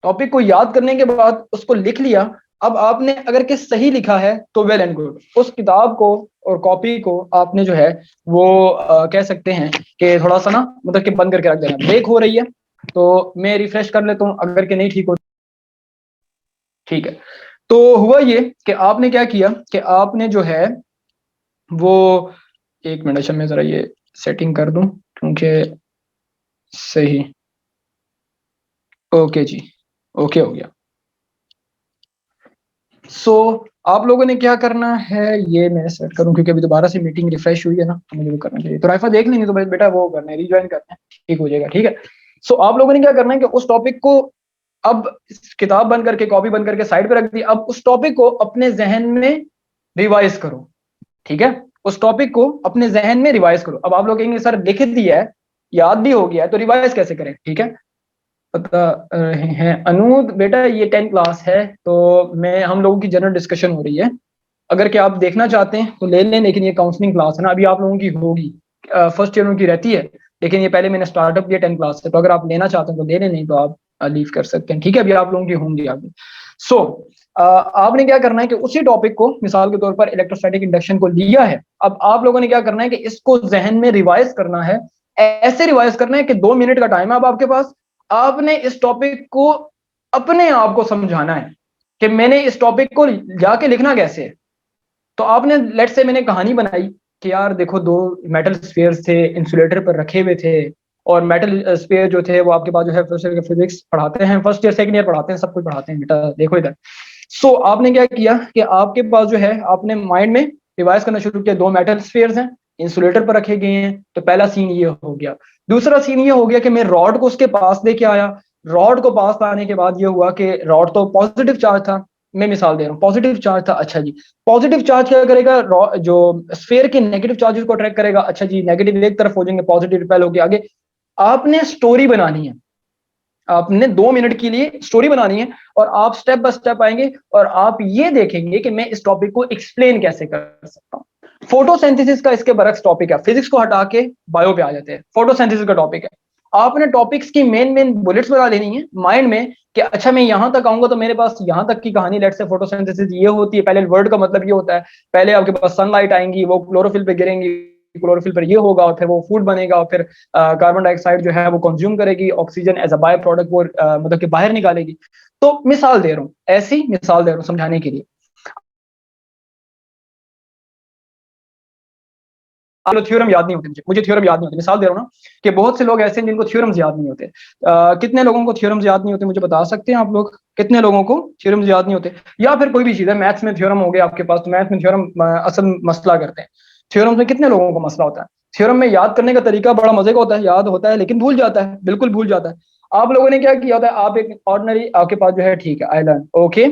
टॉपिक को याद करने के बाद उसको लिख लिया। अब आपने अगर के सही लिखा है तो वेल एंड गुड, उस किताब को और कॉपी को आपने जो है वो कह सकते हैं कि थोड़ा सा ना मतलब कि बंद करके रख देना। ब्रेक हो रही है तो मैं रिफ्रेश कर लेता हूँ, अगर के नहीं ठीक हो, ठीक है। तो हुआ ये कि आपने क्या किया कि आपने जो है वो, एक मिनट, अच्छा मैं जरा ये सेटिंग कर दूं, क्योंकि सही, ओके जी, ओके हो गया। सो आप लोगों ने क्या करना है, ये मैं सेट करूं, क्योंकि अभी दोबारा से मीटिंग रिफ्रेश हुई है ना, तो मुझे वो करना चाहिए। तो राइफा देख लेंगे, तो बेटा वो करना है, रिज्वाइन करना है, ठीक हो जाएगा, ठीक है। सो आप लोगों ने क्या करना है कि उस टॉपिक को अब किताब बंद करके, कॉपी बंद करके साइड पे रख दी, अब उस टॉपिक को अपने जहन में रिवाइज करो। ठीक है, उस टॉपिक को अपने जहन में रिवाइज करो। अब आप लोग कहेंगे सर लिख दिया है, याद भी हो गया है, तो रिवाइज कैसे करें? ठीक है, बता रहे हैं अनूद बेटा, ये 10 क्लास है, तो मैं हम लोगों की जनरल डिस्कशन हो रही है। अगर क्या आप देखना चाहते हैं तो ले लें, लेकिन ये काउंसलिंग क्लास है ना, अभी आप लोगों की होगी, फर्स्ट ईयर की रहती है, लेकिन ये पहले मैंने स्टार्टअप किया 10 क्लास से, तो अगर आप लेना चाहते हैं तो ले लें, नहीं तो आप लीव कर सकते हैं। ठीक है, अभी आप लोगों की होंगी आगे। सो आपने क्या करना है कि उसी टॉपिक को, मिसाल के तौर पर इलेक्ट्रोस्टैटिक इंडक्शन को लिया है, अब आप लोगों ने क्या करना है कि इसको जहन में रिवाइज करना है। ऐसे रिवाइज करना है कि 2 मिनट का टाइम है अब आपके पास। आपने इस टॉपिक को अपने आप को समझाना है कि मैंने इस टॉपिक को जाके लिखना कैसे है। तो आपने लेट से मैंने कहानी बनाई कि यार देखो, दो मेटल स्फीयर्स थे, इंसुलेटर पर रखे हुए थे, और मेटल स्फीयर जो थे वो आपके पास जो है फर्स्ट ईयर फिजिक्स पढ़ाते हैं, फर्स्ट ईयर सेकंड ईयर पढ़ाते हैं, सब कुछ पढ़ाते हैं बेटा, देखो इधर। सो आपने क्या किया कि आपके पास जो है आपने माइंड में रिवाइज करना शुरू किया, दो मेटल स्फीयर्स हैं, इंसुलेटर पर रखे गए हैं, तो पहला सीन ये हो गया। दूसरा सीन ये हो गया कि मैं रॉड को उसके पास लेके आया। रॉड को पास लाने के बाद ये हुआ कि रॉड तो पॉजिटिव चार्ज था, मैं मिसाल दे रहा हूँ, पॉजिटिव चार्ज था, अच्छा जी। पॉजिटिव चार्ज क्या करेगा, जो स्फीयर के नेगेटिव चार्जेस को अट्रैक्ट करेगा, अच्छा जी, नेगेटिव एक तरफ हो जाएंगे, पॉजिटिव रिपेल होकर आगे। आपने स्टोरी बनानी है, आपने 2 मिनट के लिए स्टोरी बनानी है, और आप स्टेप बाय स्टेप आएंगे और आप ये देखेंगे कि मैं इस टॉपिक को एक्सप्लेन कैसे कर सकता हूँ। फोटोसिंथेसिस का इसके बरक्स टॉपिक है, फिजिक्स को हटा के बायो पे आ जाते हैं, फोटोसिंथेसिस का टॉपिक है। आपने टॉपिक्स की मेन मेन बुलेट्स बना लेनी है माइंड में कि अच्छा मैं यहां तक आऊंगा तो मेरे पास यहां तक की कहानी, लेट से फोटोसिंथेसिस ये होती है, पहले वर्ड का मतलब ये होता है, पहले आपके पास सनलाइट आएंगी, वो क्लोरोफिल पे गिरेंगी, क्लोरोफिल पर ये होगा, और फिर वो फूड बनेगा, और फिर कार्बन डाइऑक्साइड जो है वो कंज्यूम करेगी, oxygen as a by product वो मतलब कि बाहर निकालेगी। तो मिसाल दे रहा हूँ, ऐसी मिसाल दे रहा हूँ समझाने के लिए। चलो थ्योरम याद नहीं होते, मुझे थ्योरम याद नहीं होते, मिसाल दे रहा हूँ ना कि बहुत से लोग ऐसे हैं जिनको थ्योरम्स याद नहीं होते। कितने लोगों को थ्योरम्स याद नहीं होते, मुझे बता सकते हैं आप लोग, कितने लोगों को थ्योरम्स याद नहीं होते? या फिर कोई भी चीज है, मैथ्स में थ्योरम हो गया आपके पास, तो मैथ्स में थ्योरम असल मसला करते हैं। थ्योरम्स में कितने लोगों को मसला होता है? थ्योरम में याद करने का तरीका बड़ा मजे का होता है, याद होता है लेकिन भूल जाता है, बिल्कुल भूल जाता है। आप लोगों ने क्या किया होता है, आप एक ऑर्डिनरी आपके पास जो है, ठीक है, आई लर्न ओके,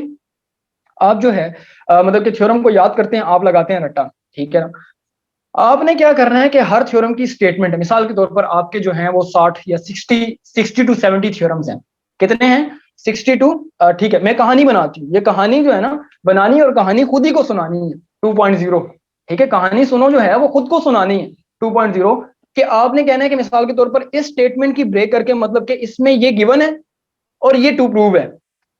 आप जो है मतलब कि थ्योरम को याद करते हैं, आप लगाते हैं रट्टा, ठीक है ना। आपने क्या करना है कि हर थ्योरम की स्टेटमेंट है, मिसाल के तौर पर आपके जो हैं वो 60 या 60 टू 70 थ्योरम्स हैं। कितने हैं? 62। ठीक है, मैं कहानी बनाती हूँ, ये कहानी जो है ना बनानी है, और कहानी खुद ही को सुनानी है, 2.0। ठीक है, कहानी सुनो जो है वो खुद को सुनानी है, 2.0। कि आपने कहना है कि मिसाल के तौर पर इस स्टेटमेंट की ब्रेक करके, मतलब कि इसमें ये गिवन है और ये टू प्रूव है।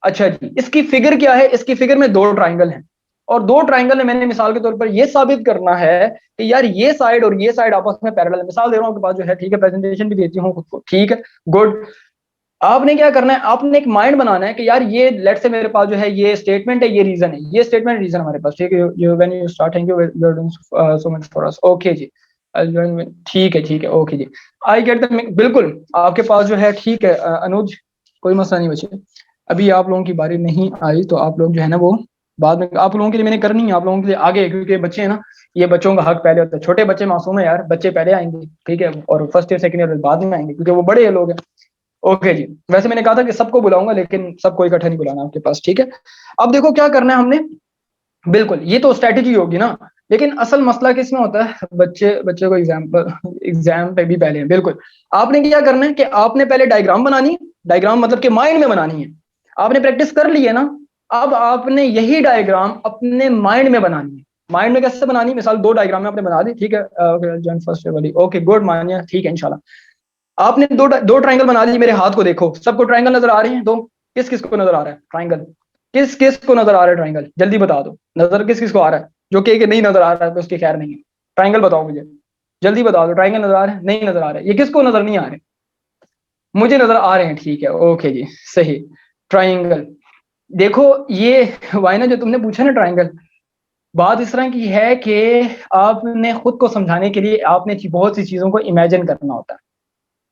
अच्छा जी, इसकी फिगर क्या है? इसकी फिगर में दो ट्राइंगल हैं, और दो ट्राइंगल में मैंने मिसाल के तौर पर ये साबित करना है कि यार ये साइड और ये साइड आपस में पैरेलल है। मिसाल दे रहा हूं आपके पास जो है, ठीक है, प्रेजेंटेशन भी देती हूँ खुद को, ठीक है, गुड। आपने क्या करना है, आपने एक माइंड बनाना है कि यार ये लेट से मेरे पास जो है ये स्टेटमेंट है, ये रीजन है, ये स्टेटमेंट रीजन हमारे पास, ठीक है। You when you start, thank you, you are doing so much for us, okay जी, ठीक है, ठीक है, ओके जी, आई गेट द, बिल्कुल आपके पास जो है, ठीक है अनुज, कोई मसला नहीं बचे। अभी आप लोगों की बारी नहीं आई, तो आप लोग जो है ना वो बाद में, आप लोगों के लिए मैंने करनी है, आप लोगों के लिए आगे, क्योंकि बच्चे हैं ना, ये बच्चों का हक पहले होता है, छोटे बच्चे मासूम है यार, बच्चे पहले आएंगे, ठीक है, और फर्स्ट ईयर सेकंड ईयर बाद में आएंगे, क्योंकि वो बड़े लोग हैं। ओके जी, वैसे मैंने कहा था कि सबको बुलाऊंगा, लेकिन सबको इकट्ठा नहीं बुलाना आपके पास, ठीक है। अब देखो क्या करना है हमने, बिल्कुल ये तो स्ट्रेटेजी होगी ना, लेकिन असल मसला किसमें होता है, बच्चे बच्चे को एग्जाम पे भी पहले है, बिल्कुल। आपने क्या करना है कि आपने पहले डायग्राम बनानी है, डायग्राम मतलब कि माइंड में बनानी है। आपने प्रैक्टिस कर ली है ना, अब आपने यही डायग्राम अपने माइंड में बनानी है। माइंड में कैसे बनानी है, मिसाल दो डायग्राम में आपने बना दी, ठीक है, जन फर्स्ट वाली, ओके गुड, मानिए, ठीक है, इंशाल्लाह। आपने दो ट्राइंगल बना ली, मेरे हाथ को देखो, सबको ट्राइंगल नजर आ रहे हैं? दो, किस किस को नजर आ रहा है ट्राइंगल? किस किस को नजर आ रहा है ट्राइंगल? जल्दी बता दो, नजर किस किस को आ रहा है? जो कहे कि नहीं नजर आ रहा है तो उसकी खैर नहीं है। ट्राइंगल बताओ मुझे, जल्दी बता दो, ट्राइंगल नजर आ रहे हैं? नहीं नजर आ रहे, ये किसको नजर नहीं आ रहे? मुझे नजर आ रहे हैं, ठीक है, ओके जी, सही। ट्राइंगल, देखो ये वाइना जो तुमने पूछा ना ट्राइंगल, बात इस तरह की है कि आपने खुद को समझाने के लिए आपने बहुत सी चीजों को इमेजिन करना होता है,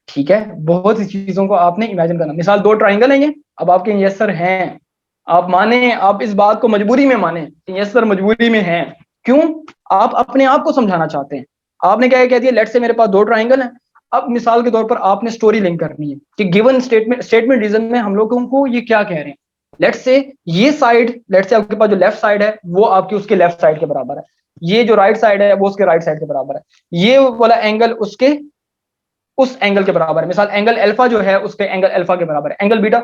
ठीक है, बहुत सी चीजों को आपने इमेजिन करना। मिसाल दो ट्राइंगल हैं ये, अब आपके यस सर हैं, आप माने, आप इस बात को मजबूरी में माने, यस सर मजबूरी में हैं। क्यों? आप अपने आप को समझाना चाहते हैं। आपने क्या कह दिया, लेट से मेरे पास दो ट्राइंगल हैं। अब मिसाल के तौर पर आपने स्टोरी लिंक करनी है कि गिवन स्टेटमेंट रीजन में हम लोगों को ये क्या कह रहे हैं। लेट से ये साइड, लेट से आपके पास जो लेफ्ट साइड है वो आपकी उसके लेफ्ट साइड के बराबर है। ये जो राइट साइड है वो उसके राइट साइड के बराबर है, ये वाला एंगल उसके उस एंगल के बराबर है। मिसाल एंगल अल्फा जो है उसके एंगल अल्फा के बराबर है, एंगल बीटा।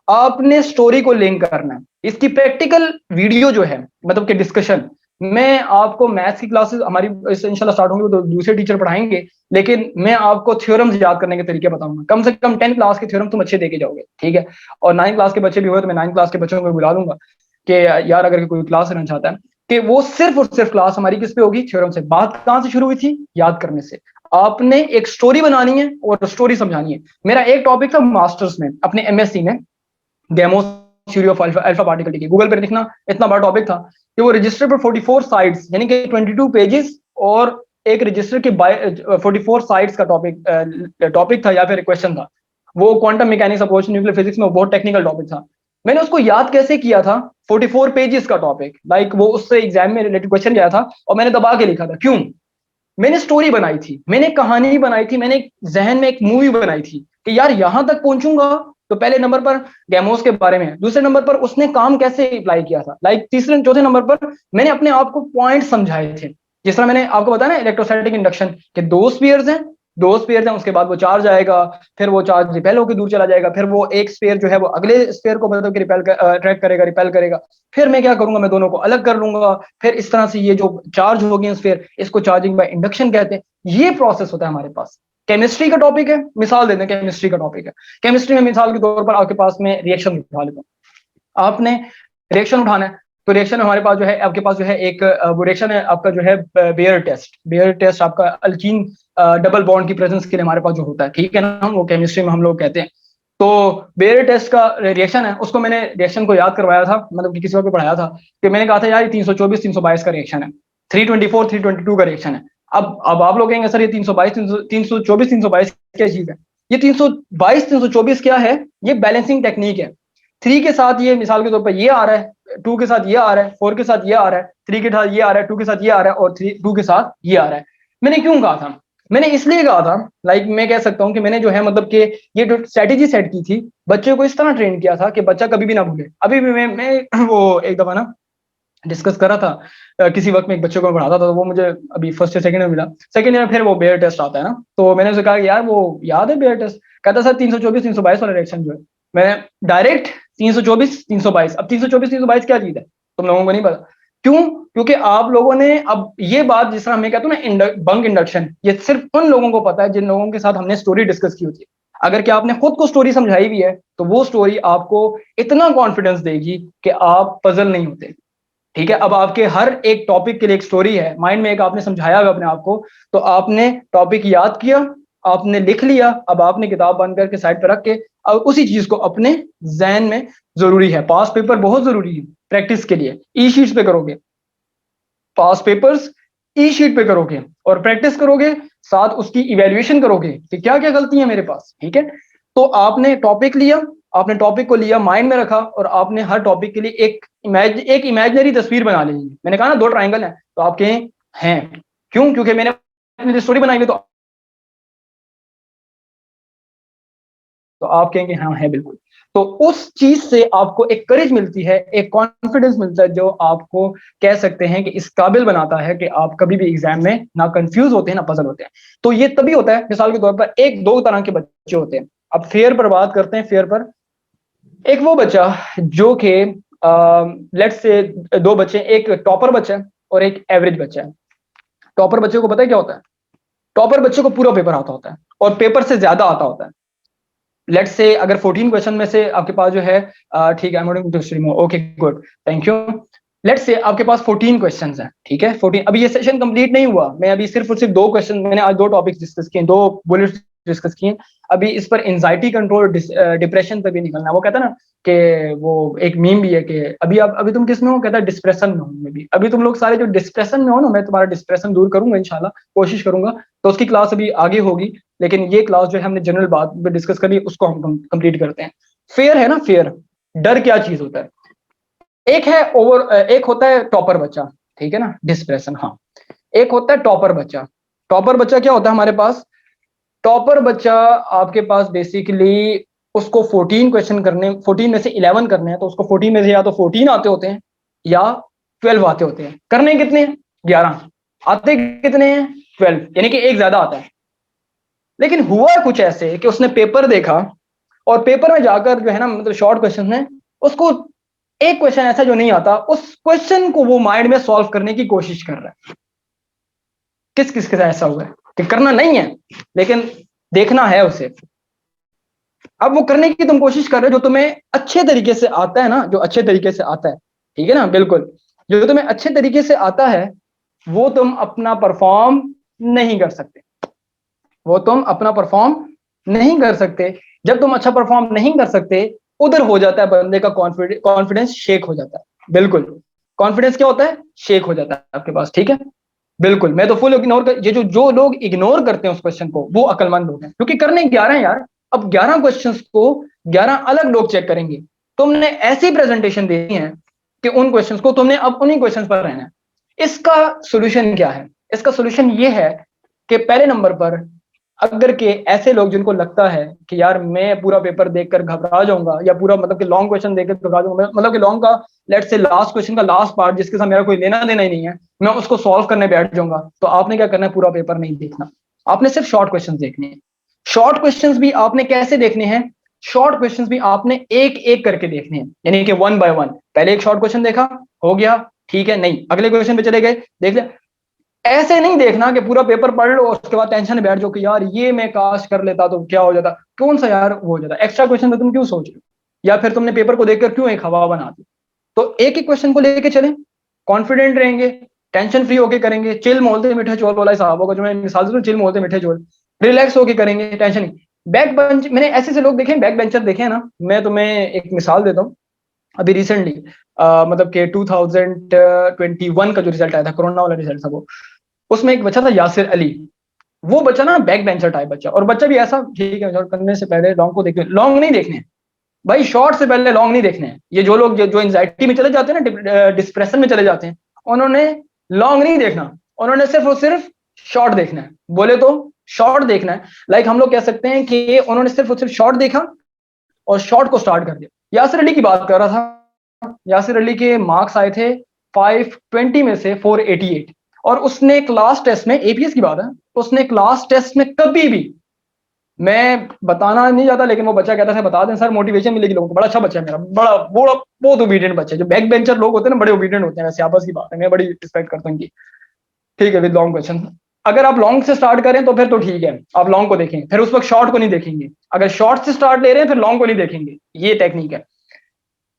आपने स्टोरी को लिंक करना है। इसकी प्रैक्टिकल वीडियो जो है, मतलब कि डिस्कशन, मैं आपको मैथ्स की क्लासेस हमारी इंशाल्लाह स्टार्ट होंगी तो दूसरे टीचर पढ़ाएंगे, लेकिन मैं आपको थ्योरम्स याद करने के तरीके बताऊंगा। कम से कम 10 क्लास के थ्योरम तुम अच्छे देके जाओगे, ठीक है। और 9 क्लास के बच्चे भी हुए तो मैं 9 क्लास के बच्चों को बुला लूंगा कि यार अगर कोई क्लास लेना चाहता है, कि वो सिर्फ और सिर्फ क्लास हमारी किस पे होगी, थ्योरम से। बात कहां से शुरू हुई थी, याद करने से। आपने एक स्टोरी बनानी है और स्टोरी समझानी है। मेरा एक टॉपिक था मास्टर्स में अपने एमएससी में, demo theory of alpha particle. Google पर देखना, इतना बड़ा टॉपिक था कि वो रजिस्टर पर 44 साइड्स यानी कि 22 पेजेस, और एक रजिस्टर के 44 साइड्स का टॉपिक था या फिर क्वेश्चन था। वो quantum mechanics approach nuclear physics में बहुत टेक्निकल टॉपिक था। मैंने उसको याद कैसे किया था, 44 पेजेस का टॉपिक, लाइक वो उससे एग्जाम में रिलेटेड क्वेश्चन गया था और मैंने दबा के लिखा था। क्यों? मैंने स्टोरी बनाई थी, मैंने कहानी बनाई थी, मैंने जहन में एक मूवी बनाई थी कि यार यहां तक पहुंचूंगा तो पहले नंबर पर गैमोस के बारे में, दूसरे नंबर पर उसने काम कैसे अप्लाई किया था, लाइक तीसरे चौथे नंबर पर मैंने अपने आप को पॉइंट समझाए थे। जिस तरह मैंने आपको बताया ना इलेक्ट्रोस्टैटिक इंडक्शन के दो स्पेयर हैं, उसके बाद वो चार्ज आएगा, फिर वो चार्ज रिपेल होकर दूर चला जाएगा, फिर वो एक स्पेयर जो है वो अगले स्पेयर को मतलब कि रिपेल अट्रैक्ट करेगा, रिपेल करेगा। फिर मैं क्या करूंगा, मैं दोनों को अलग कर लूंगा, फिर इस तरह से ये जो चार्ज हो गए स्पेयर, इसको चार्जिंग बाय इंडक्शन कहते हैं। ये प्रोसेस होता है हमारे पास। केमिस्ट्री का टॉपिक है, मिसाल देते हैं, केमिस्ट्री का टॉपिक है। केमिस्ट्री में मिसाल के तौर पर आपके पास में रिएक्शन उठा लेता हूं, आपने रिएक्शन उठाना है। तो रिएक्शन हमारे पास जो है, आपके पास जो है एक वो रिएक्शन है आपका जो है बेयर टेस्ट। बेयर टेस्ट आपका अल्कीन डबल बॉन्ड की प्रेजेंस के लिए हमारे पास जो होता है, ठीक है ना, वो केमिस्ट्री में हम लोग कहते हैं। तो बेयर टेस्ट का रिएक्शन है, उसको मैंने रिएक्शन को याद करवाया था, मतलब कि किसी को पढ़ाया था, कि मैंने कहा था यार ये 324 322 का रिएक्शन है, 324 322 का रिएक्शन है। अब आप लोग कहेंगे सर ये 322 324 322 क्या चीज है? ये 322 324 क्या है? ये बैलेंसिंग टेक्निक है। 3 के साथ ये मिसाल के तौर पर ये आ रहा है, 2 के साथ ये आ रहा है, 4 के साथ ये आ रहा है, 3 के साथ ये आ रहा है, 2 के साथ ये आ रहा है, और 2 के साथ ये आ रहा है। मैंने क्यों कहा था? मैंने इसलिए कहा था, लाइक मैं कह सकता हूं कि मैंने जो है मतलब कि ये जो स्ट्रेटेजी सेट की थी, बच्चे को इस तरह ट्रेन किया था कि बच्चा कभी भी ना भूले। अभी भी मैं वो एक दफा ना डिस्कस कर रहा था, किसी वक्त में एक बच्चे को पढ़ाता था, तो वो मुझे अभी फर्स्ट या सेकंड में मिला। सेकंड ईयर में फिर वो बेयर टेस्ट आता है ना, तो मैंने उसे कहा कि यार वो याद है बेयर टेस्ट? कहता सर 324 322 वाला रिएक्शन जो है। मैं डायरेक्ट 324 322, अब 324 322 क्या चीज है तुम लोगों को नहीं पता। क्यों? क्योंकि आप लोगों ने, अब ये बात जिस तरह मैं कहता हूँ ना बंक इंडक्शन, ये सिर्फ उन लोगों को पता है जिन लोगों के साथ हमने स्टोरी डिस्कस की होती है। अगर क्या आपने खुद को स्टोरी समझाई भी है तो वो स्टोरी आपको इतना कॉन्फिडेंस देगी कि आप पजल नहीं होते, ठीक है। अब आपके हर एक टॉपिक के लिए एक स्टोरी है माइंड में, एक आपने समझाया हुआ अपने आप को, तो आपने टॉपिक याद किया, आपने लिख लिया, अब आपने किताब बंद करके साइड पर रख के अब उसी चीज को अपने जहन में, जरूरी है पास पेपर बहुत जरूरी है प्रैक्टिस के लिए, ई शीट्स पे करोगे पास पेपर्स, ई शीट पे करोगे और प्रैक्टिस करोगे, साथ उसकी इवेल्युएशन करोगे कि क्या क्या गलती है मेरे पास, ठीक है। तो आपने टॉपिक लिया, आपने टॉपिक को लिया, माइंड में रखा, और आपने हर टॉपिक के लिए एक इमेजिनरी तस्वीर बना ली। मैंने कहा ना 2 ट्राइंगल हैं, तो आपके हैं। क्यों? क्योंकि मैंने अपनी स्टोरी बनाई हुई, तो आप कहेंगे हाँ है बिल्कुल। तो उस चीज से आपको एक करेज मिलती है, एक कॉन्फिडेंस मिलता है, जो आपको कह सकते हैं कि इस काबिल बनाता है कि आप कभी भी एग्जाम में ना कंफ्यूज होते हैं ना पजल होते हैं। तो ये तभी होता है, मिसाल के तौर पर एक दो तरह के बच्चे होते हैं। अब फेयर पर बात करते हैं। फेयर पर एक वो बच्चा जो कि लेट्स से 2 बच्चे, एक टॉपर बच्चा है और एक एवरेज बच्चा है। टॉपर बच्चे को पता है क्या होता है? टॉपर बच्चे को पूरा पेपर आता होता है और पेपर से ज्यादा आता होता है। लेट्स से अगर 14 क्वेश्चन में से आपके पास जो है, ठीक है, okay good, thank you. Let's say आपके पास 14 क्वेश्चंस हैं, ठीक है, 14। अभी ये सेशन कंप्लीट नहीं हुआ, मैं अभी सिर्फ और सिर्फ 2 क्वेश्चन, मैंने आज 2 टॉपिक्स डिस्कस किए, 2 बुलेट्स डिस्कस किए। अभी इस पर एंजाइटी कंट्रोल, डिप्रेशन पे भी निकलना। वो कहता है ना कि वो एक मीम भी है कि अभी तुम किस में हो, कहता है डिस्प्रेशन में हूं मैं भी। अभी तुम लोग सारे जो डिस्प्रेशन में हो ना, मैं तुम्हारा डिस्प्रेशन दूर करूंगा इंशाल्लाह, कोशिश करूंगा। तो उसकी क्लास अभी आगे होगी, लेकिन ये क्लास जो है हमने जनरल बात पे डिस्कस करी, उसको हम कंप्लीट करते हैं। फेयर है ना, फेयर, डर क्या चीज होता है? एक है एक होता है टॉपर बच्चा, ठीक है ना, डिस्प्रेशन, हाँ। एक होता है टॉपर बच्चा। टॉपर बच्चा क्या होता है हमारे पास? टॉपर बच्चा आपके पास बेसिकली, उसको 14 क्वेश्चन करने, 14 में से 11 करने हैं, तो उसको 14 में से या तो 14 आते होते हैं या 12 आते होते हैं। करने कितने हैं? 11 आते कितने हैं 12, यानी कि एक ज्यादा आता है। लेकिन हुआ कुछ ऐसे कि उसने पेपर देखा और पेपर में जाकर जो है ना मतलब शॉर्ट क्वेश्चन में उसको एक क्वेश्चन ऐसा जो नहीं आता उस क्वेश्चन को वो माइंड में सॉल्व करने की कोशिश कर रहा है। किस किस के साथ ऐसा हुआ है कि करना नहीं है लेकिन देखना है उसे। अब वो करने की तुम कोशिश कर रहे हो जो तुम्हें अच्छे तरीके से आता है ना, जो अच्छे तरीके से आता है, ठीक है ना, बिल्कुल जो तुम्हें अच्छे तरीके से आता है वो तुम अपना परफॉर्म नहीं कर सकते, वो तुम अपना परफॉर्म नहीं कर सकते। जब तुम अच्छा परफॉर्म नहीं कर सकते उधर हो जाता है बंदे का कॉन्फिडेंस शेक हो जाता है। बिल्कुल कॉन्फिडेंस क्या होता है, शेक हो जाता है आपके पास, ठीक है। बिल्कुल मैं तो फुल इग्नोर कर, ये जो जो लोग इग्नोर करते हैं उस क्वेश्चन को वो अकलमंद लोग हैं, क्योंकि करने 11 हैं यार। अब 11 क्वेश्चंस को 11 अलग लोग चेक करेंगे। तुमने ऐसी प्रेजेंटेशन देनी है कि उन क्वेश्चंस को तुमने अब उन्हीं क्वेश्चंस पर रहना है। इसका सॉल्यूशन क्या है, इसका सॉल्यूशन ये है कि पहले नंबर पर अगर के ऐसे लोग जिनको लगता है कि यार मैं पूरा पेपर देखकर घबरा जाऊंगा या पूरा मतलब कि लॉन्ग क्वेश्चन देखकर घबरा जाऊंगा, मतलब कि लॉन्ग का लेट से लास्ट क्वेश्चन का लास्ट पार्ट जिसके साथ मेरा कोई लेना देना ही नहीं है, मैं उसको सॉल्व करने बैठ जाऊंगा, तो आपने क्या करना है, पूरा पेपर नहीं देखना, आपने सिर्फ शॉर्ट क्वेश्चन देखने हैं। शॉर्ट क्वेश्चंस भी आपने कैसे देखने हैं, शॉर्ट क्वेश्चंस भी आपने एक एक करके देखने हैं, यानी कि वन बाय वन। पहले एक शॉर्ट क्वेश्चन देखा, हो गया, ठीक है, नहीं अगले क्वेश्चन पे चले गए, देख लिया। ऐसे नहीं देखना कि पूरा पेपर पढ़ लो और उसके बाद टेंशन में बैठ जाओ कि यार ये मैं काश कर लेता तो क्या हो जाता, कौन सा यार वो हो जाता, एक्स्ट्रा क्वेश्चन में तुम क्यों सोच रहे हो, या फिर तुमने पेपर को देखकर क्यों एक हवा बना दी। तो एक ही क्वेश्चन को लेके चलें, कॉन्फिडेंट रहेंगे, टेंशन फ्री होके करेंगे, चिल मोलते मीठे चोल वाला हिसाब होगा, जो मैं मिसाल दे रहा हूं, चिल मोलते मीठे चोल, रिलैक्स होके करेंगे, टेंशन नहीं। बैक बेंच मैंने ऐसे से लोग देखे हैं, बैक बेंचर देखे हैं ना। मैं तुम्हें एक मिसाल देता हूँ, अभी रिसेंटली मतलब कि 2021 का जो रिजल्ट आया था, कोरोना वाला रिजल्ट था वो, उसमें एक बच्चा था यासिर अली। वो बच्चा ना बैक बेंचर टाइप बच्चा, और बच्चा भी ऐसा, ठीक है करने से पहले लॉन्ग को देखने, लॉन्ग नहीं देखने हैं भाई, शॉर्ट से पहले लॉन्ग नहीं देखने हैं। ये जो लोग जो एंजाइटी में चले जाते हैं ना, डिप्रेशन में चले जाते हैं, उन्होंने लॉन्ग नहीं देखना, उन्होंने सिर्फ और सिर्फ शॉर्ट देखना है। बोले तो शॉर्ट देखना है, लाइक हम लोग कह सकते हैं कि उन्होंने सिर्फ और सिर्फ शॉर्ट देखा और शॉर्ट को स्टार्ट कर दिया। यासिर अली की बात कर रहा था, यासिर अली के मार्क्स आए थे 520 में से 488, और उसने क्लास टेस्ट में, एपीएस की बात है, उसने क्लास टेस्ट में कभी भी, मैं बताना नहीं चाहता लेकिन वो बच्चा कहता था बता दें सर मोटिवेशन मिलेगी लोगों को, बड़ा अच्छा बच्चा है मेरा, बड़ा बड़ा बहुत ओबीडियंट बच्चा है। जो बैक बेंचर लोग होते हैं ना बड़े ओबीडियंट होते हैं, वैसे आपस की बात है, मैं बड़ी रिस्पेक्ट करता हूँ इनकी, ठीक है। विद लॉन्ग क्वेश्चन, अगर आप लॉन्ग से स्टार्ट करें तो फिर तो ठीक है, आप लॉन्ग को देखें, फिर उस वक्त शॉर्ट को नहीं देखेंगे। अगर शॉर्ट से स्टार्ट ले रहे हैं फिर लॉन्ग को नहीं देखेंगे, ये टेक्निक है।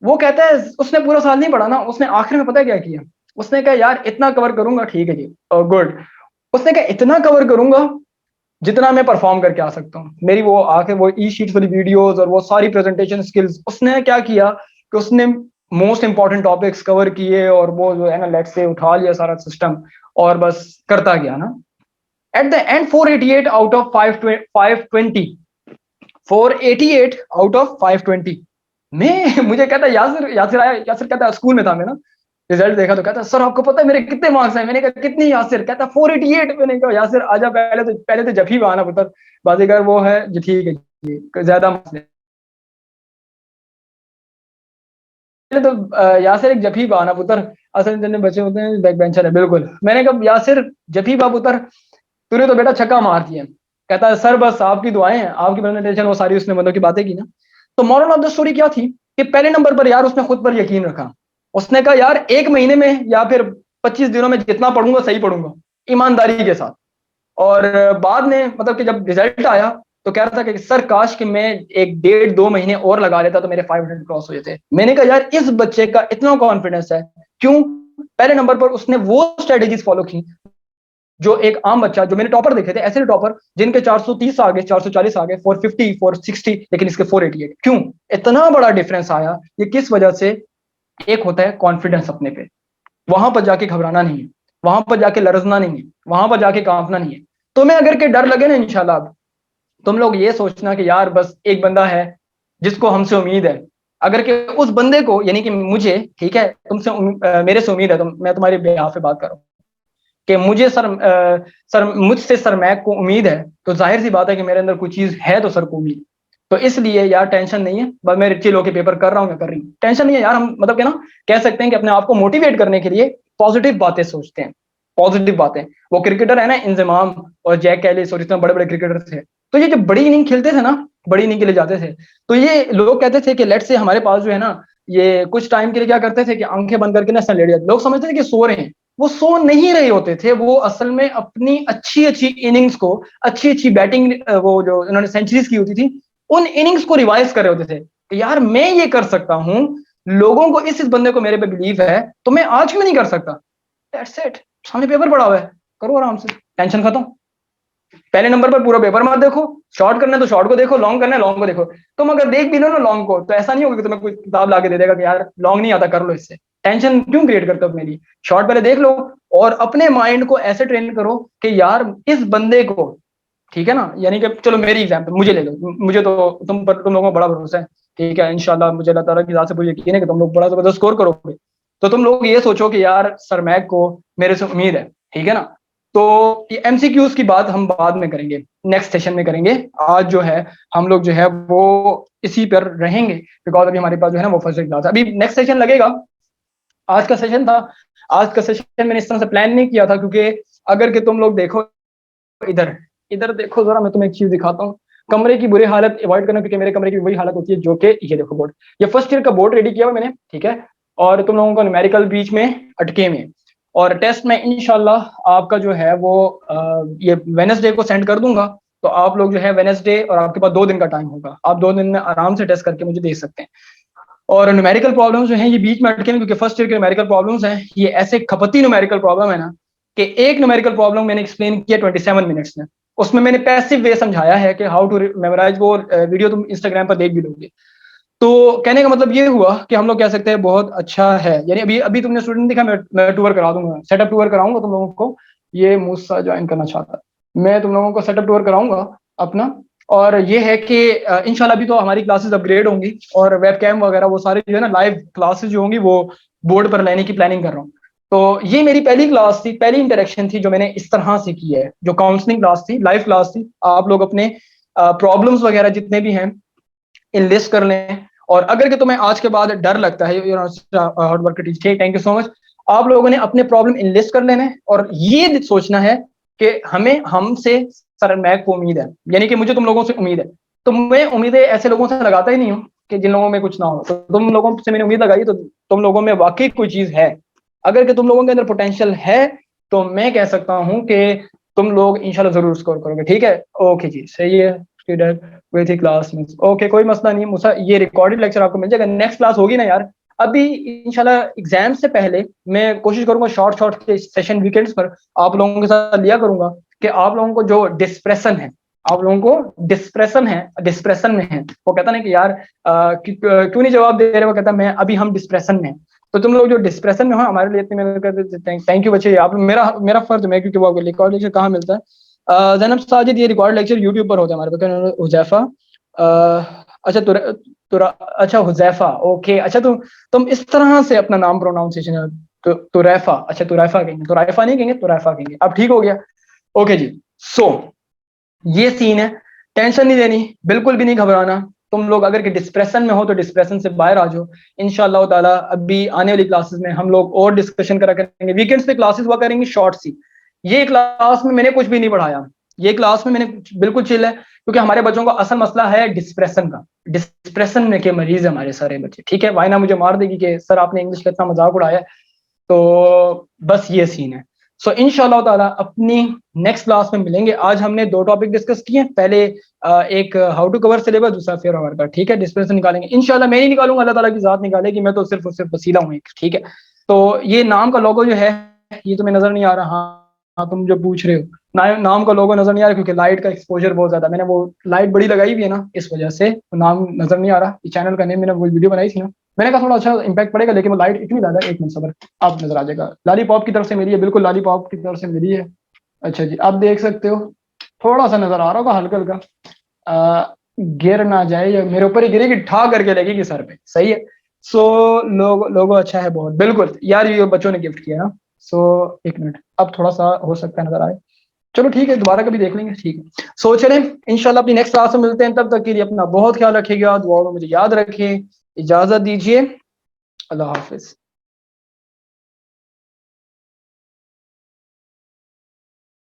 वो कहता है उसने पूरा साल नहीं पढ़ा ना, उसने आखिर में पता है क्या किया, उसने कहा यार इतना कवर करूंगा, ठीक है जी, गुड। उसने कहा इतना कवर करूंगा जितना मैं परफॉर्म करके आ सकता हूँ। मेरी वो आके वो ई शीट वाली वीडियोस और वो सारी प्रेजेंटेशन स्किल्स, उसने क्या किया कि उसने मोस्ट इंपॉर्टेंट टॉपिक्स कवर किए और वो जो है ना लेट से उठा लिया सारा सिस्टम और बस करता गया ना। At the end 488 out of 520, 488 out of 520। मैं मुझे कहता यासिर, यासिर आया, यासिर कहता स्कूल में था मैं ना, रिजल्ट देखा तो कहता सर आपको पता है मेरे कितने मार्क्स हैं, मैंने कहा कितने, यासिर कहता 488। मैंने कहा यासिर आजा, पहले तो जफी बहाना पुत्र, बाजीगर वो है जी, ठीक है जी ज्यादा मार्क्स ले। पहले तो यासिर एक जफी बहाना पुत्र, असल जितने बच्चे होते हैं बैक बेंचर है, बिल्कुल। मैंने कहा यासिर जफी बा पुत्र, तूने तो बेटा छक्का मार दिया। कहता है सर बस आपकी दुआएं हैं, आपकी प्रेजेंटेशन वो सारी उसने मतलब की बातें की ना। तो मॉरल ऑफ द स्टोरी क्या थी कि पहले नंबर पर यार उसने खुद पर यकीन रखा। उसने कहा यार एक महीने में या फिर 25 दिनों में जितना पढ़ूंगा सही पढ़ूंगा, ईमानदारी के साथ। और बाद में मतलब कि जब रिजल्ट आया तो कह रहा था कि सर काश कि मैं एक 1.5-2 महीने और लगा लेता तो मेरे 500 क्रॉस हो जाते। मैंने कहा यार इस बच्चे का इतना कॉन्फिडेंस है, क्यों? पहले नंबर पर उसने वो स्ट्रेटेजीज फॉलो की जो एक आम बच्चा, जो मैंने टॉपर देखे थे ऐसे टॉपर जिनके 430 आ गए, 440 आ गए, 450, 460, लेकिन इसके 488, क्यों? इतना बड़ा डिफरेंस आया, ये किस वजह से? एक होता है कॉन्फिडेंस अपने पे, वहां पर जाके घबराना नहीं है, वहां पर जाके लरजना नहीं है, वहां पर जाके कांपना नहीं है। तुम्हें अगर के डर लगे ना इंशाल्लाह, तुम लोग ये सोचना कि यार बस एक बंदा है जिसको हमसे उम्मीद है, अगर के उस बंदे को, यानी कि मुझे, ठीक है, तुमसे मेरे से उम्मीद है, मैं तुम्हारे बेहाफ पे बात कर रहा हूँ कि मुझे सर मुझसे सरमैक को उम्मीद है, तो जाहिर सी बात है कि मेरे अंदर कोई चीज है तो सर को उम्मीद। तो इसलिए यार टेंशन नहीं है, बस मैं चिल होकर पेपर कर रहा हूँ या कर रही हूँ, टेंशन नहीं है यार। हम मतलब कि ना कह सकते हैं कि अपने आप को मोटिवेट करने के लिए पॉजिटिव बातें सोचते हैं, पॉजिटिव बातें। वो क्रिकेटर है ना इंजमाम और जैक कैलिस और इतने बड़े-बड़े क्रिकेटर थे। तो ये जब बड़ी इनिंग खेलते थे ना, बड़ी इनिंग के लिए जाते थे, तो ये लोग कहते थे कि लेट्स से हमारे पास जो है ना, ये कुछ टाइम के लिए क्या करते थे कि आंखें बंद करके ना ऐसा लेट जाते। लोग समझते थे कि सो रहे हैं, वो सो नहीं रहे होते थे, वो असल में अपनी अच्छी-अच्छी इनिंग्स को, अच्छी-अच्छी बैटिंग वो जो उन्होंने सेंचुरीज की होती थी, उन इनिंग्स को रिवाइज कर रहे होते थे कि यार मैं ये कर सकता हूँ, लोगों को इस बंदे को मेरे पे बिलीव है, तो मैं आज क्यों नहीं कर सकता? That's it. सामने पेपर पड़ा हुआ है, करो आराम से, टेंशन खत्म। पहले नंबर पर पूरा पेपर मत देखो, शॉर्ट करना है तो शॉर्ट को देखो, लॉन्ग करना है लॉन्ग को देखो। तुम अगर देख भी लो ना लॉन्ग को, तो ऐसा नहीं होगा कि तुम्हें कोई किताब लाके दे देगा कि यार लॉन्ग नहीं आता, कर लो इससे। टेंशन क्यों क्रिएट करते हो अपने लिए? शॉर्ट पहले देख लो और अपने माइंड को ऐसे ट्रेन करो कि यार इस बंदे को, ठीक है ना, यानी कि चलो मेरी एग्जाम्पल मुझे ले लो, मुझे तो तुम लोगों को बड़ा भरोसा है, ठीक है, इंशाल्लाह मुझे अल्लाह ताला की ज़ात से पूरी यकीन है कि तुम लोग बड़ा जबरदस्त स्कोर करोगे। तो तुम लोग ये सोचो कि यार सर मैक को मेरे से उम्मीद है, ठीक है ना। तो ये एमसीक्यूज की बात हम बाद में करेंगे, नेक्स्ट सेशन में करेंगे। आज जो है हम लोग जो है वो इसी पर रहेंगे, बिकॉज अभी हमारे पास जो है ना वो फर्स्ट क्लास है, अभी नेक्स्ट सेशन लगेगा। आज का सेशन था, आज का सेशन मैंने इस तरह से प्लान नहीं किया था, क्योंकि अगर कि तुम लोग देखो इधर, इधर देखो जरा, मैं तुम्हें एक चीज दिखाता हूँ। कमरे की बुरी हालत अवॉइड करना, क्योंकि मेरे कमरे की वही हालत होती है जो कि ये देखो बोर्ड, ये फर्स्ट ईयर का बोर्ड रेडी किया हुआ मैंने, ठीक है। और तुम लोगों को न्यूमेरिकल बीच में अटके में, और टेस्ट में इंशाल्लाह आपका जो है वो ये वेडनेसडे को सेंड कर दूंगा। तो आप लोग जो है वेडनेसडे, और आपके पास 2 दिन का टाइम होगा, आप 2 दिन में आराम से टेस्ट करके मुझे दे सकते हैं। और न्यूमेरिकल प्रॉब्लम्स जो हैं ये बीच में अटके हैं, क्योंकि फर्स्ट ईयर के न्यूमेरिकल प्रॉब्लम्स हैं, ये ऐसे खपती न्यूमेरिकल प्रॉब्लम है ना, कि एक न्यूमेरिकल प्रॉब्लम मैंने एक्सप्लेन किया 27 मिनट्स में। उसमें मैंने पैसिव वे समझाया है कि हाउ टू मेमोराइज, वो वीडियो तुम इंस्टाग्राम पर देख भी लोगे। तो कहने का मतलब ये हुआ कि हम लोग कह सकते हैं बहुत अच्छा है, यानी अभी अभी तुमने स्टूडेंट दिखा, मैं टूर करा दूंगा, सेटअप टूर कराऊंगा तुम लोगों को। ये मूसा ज्वाइन करना चाहता है, मैं तुम लोगों को सेटअप टूर कराऊंगा अपना। और ये है कि इंशाल्लाह अभी तो हमारी क्लासेस अपग्रेड होंगी, और वेब कैम वगैरह वो सारे जो है ना लाइव क्लासेस जो होंगी वो बोर्ड पर लेने की प्लानिंग कर रहा हूँ। तो ये मेरी पहली क्लास थी, पहली इंटरेक्शन थी जो मैंने इस तरह से की है, जो काउंसलिंग क्लास थी, लाइव क्लास थी। आप लोग अपने प्रॉब्लम्स वगैरह जितने भी हैं इनलिस्ट कर लें। और अगर कि तुम्हें आज के बाद डर लगता है, hard work teacher, thank you so much. आप लोगों ने अपने प्रॉब्लम इनलिस्ट कर लेने, और ये सोचना है कि हमें हमसे सर मैक को उम्मीद है, यानी कि मुझे तुम लोगों से उम्मीद है। तो मैं उम्मीदें ऐसे लोगों से लगाता ही नहीं हूँ कि जिन लोगों में कुछ ना हो। तो तुम लोगों से मैंने उम्मीद लगाई, तो तुम लोगों में वाकई कोई चीज है। अगर कि तुम लोगों के अंदर पोटेंशियल है, तो मैं कह सकता हूँ कि तुम लोग इंशाल्लाह जरूर स्कोर करोगे, ठीक है। ओके जी, सही है। विद क्लास में ओके, कोई मसला नहीं मुसा, ये रिकॉर्डेड लेक्चर आपको मिल जाएगा। नेक्स्ट क्लास होगी ना यार, अभी इंशाल्लाह एग्जाम से पहले मैं कोशिश करूंगा शॉर्ट शॉर्ट के सेशन वीकेंड्स पर आप लोगों के साथ लिया करूंगा, कि आप लोगों को जो डिस्प्रेशन है, आप लोगों को डिस्प्रेशन में है, वो कहता ना कि यार क्यों नहीं जवाब दे रहे, वो कहता मैं अभी हम डिस्प्रेशन में हैं। तो तुम लोग जो डिस्प्रेशन में हो हमारे लिए इतने, मैं कहते थैंक यू बच्चे, आप मेरा मेरा फर्ज है, क्योंकि वो रिकॉर्ड लेक्चर कहाँ मिलता है। जैनब साजिद, ये रिकॉर्ड लेक्चर यूट्यूब पर होता है हमारे पास। हुजैफा, अच्छा तुरा, अच्छा हुजैफा, ओके, अच्छा तुम इस तरह से अपना नाम प्रोनाउंसिएशन है, तुरैफा, अच्छा तुरैफा कहेंगे, तुरैफा नहीं कहेंगे, तुरैफा कहेंगे, अब ठीक हो गया। ओके जी। सो ये सीन है, टेंशन नहीं लेनी, बिल्कुल भी नहीं घबराना। तुम लोग अगर कि डिस्प्रेशन में हो तो डिस्प्रेशन से बाहर आ जाओ इंशाल्लाह ताला। अभी आने वाली क्लासेस में हम लोग और डिस्कशन करा करेंगे, वीकेंड्स पे क्लासेस हुआ करेंगी शॉर्ट सी। ये क्लास में मैंने कुछ भी नहीं पढ़ाया, ये क्लास में मैंने बिल्कुल चिल है, क्योंकि हमारे बच्चों का असल मसला है डिस्प्रेशन का। डिस्प्रेशन में के मरीज है हमारे सारे बच्चे, ठीक है। वाइना मुझे मार देगी कि सर आपने इंग्लिश का इतना मजाक उड़ाया। तो बस ये सीन है। सो इंशाल्लाह ताला अपनी नेक्स्ट क्लास में मिलेंगे। आज हमने 2 टॉपिक डिस्कस किए, पहले एक हाउ टू कवर सिलेबस, दूसरा फेयर ओवर का, ठीक है। डिस्प्रेशन निकालेंगे इंशाल्लाह, मैं नहीं निकालूंगा, अल्लाह ताला की जात निकालेगी, मैं तो सिर्फ और सिर्फ वसीला हूँ एक, ठीक है। तो ये नाम का लोगो जो है ये तुम्हें नजर नहीं आ रहा, हाँ हाँ तुम जो पूछ रहे हो, नाम का लोगो नजर नहीं आ रहा, क्योंकि लाइट का एक्सपोजर बहुत ज्यादा, मैंने वो लाइट बड़ी लगाई हुई है ना, इस वजह से नाम नजर नहीं आ रहा। चैनल का नेम मैंने वो वीडियो बनाई थी ना, मैंने कहा थोड़ा अच्छा इम्पैक्ट पड़ेगा, लेकिन वो लाइट इतनी ज्यादा है, एक मिनट सबर, अब नजर आ जाएगा। लॉलीपॉप की तरफ से मेरी है, बिल्कुल लॉलीपॉप की तरफ से मेरी है। अच्छा जी, आप देख सकते हो, थोड़ा सा नजर आ रहा होगा हल्का हल्का, गिर ना जाए, या मेरे ऊपर ही गिरेगी, ठा करके लगेगी सर पे, सही है। सो लोगो अच्छा है बहुत, बिल्कुल यार, ये बच्चों ने गिफ्ट किया ना। सो एक मिनट, अब थोड़ा सा हो सकता है नजर आए, चलो ठीक है, दोबारा कभी देख लेंगे, ठीक है। सो चलें इंशाल्लाह अपनी नेक्स्ट क्लास में मिलते हैं, तब तक के लिए अपना बहुत ख्याल रखिएगा, दुआ में मुझे याद रखें, इजाजत दीजिए, अल्लाह हाफिज।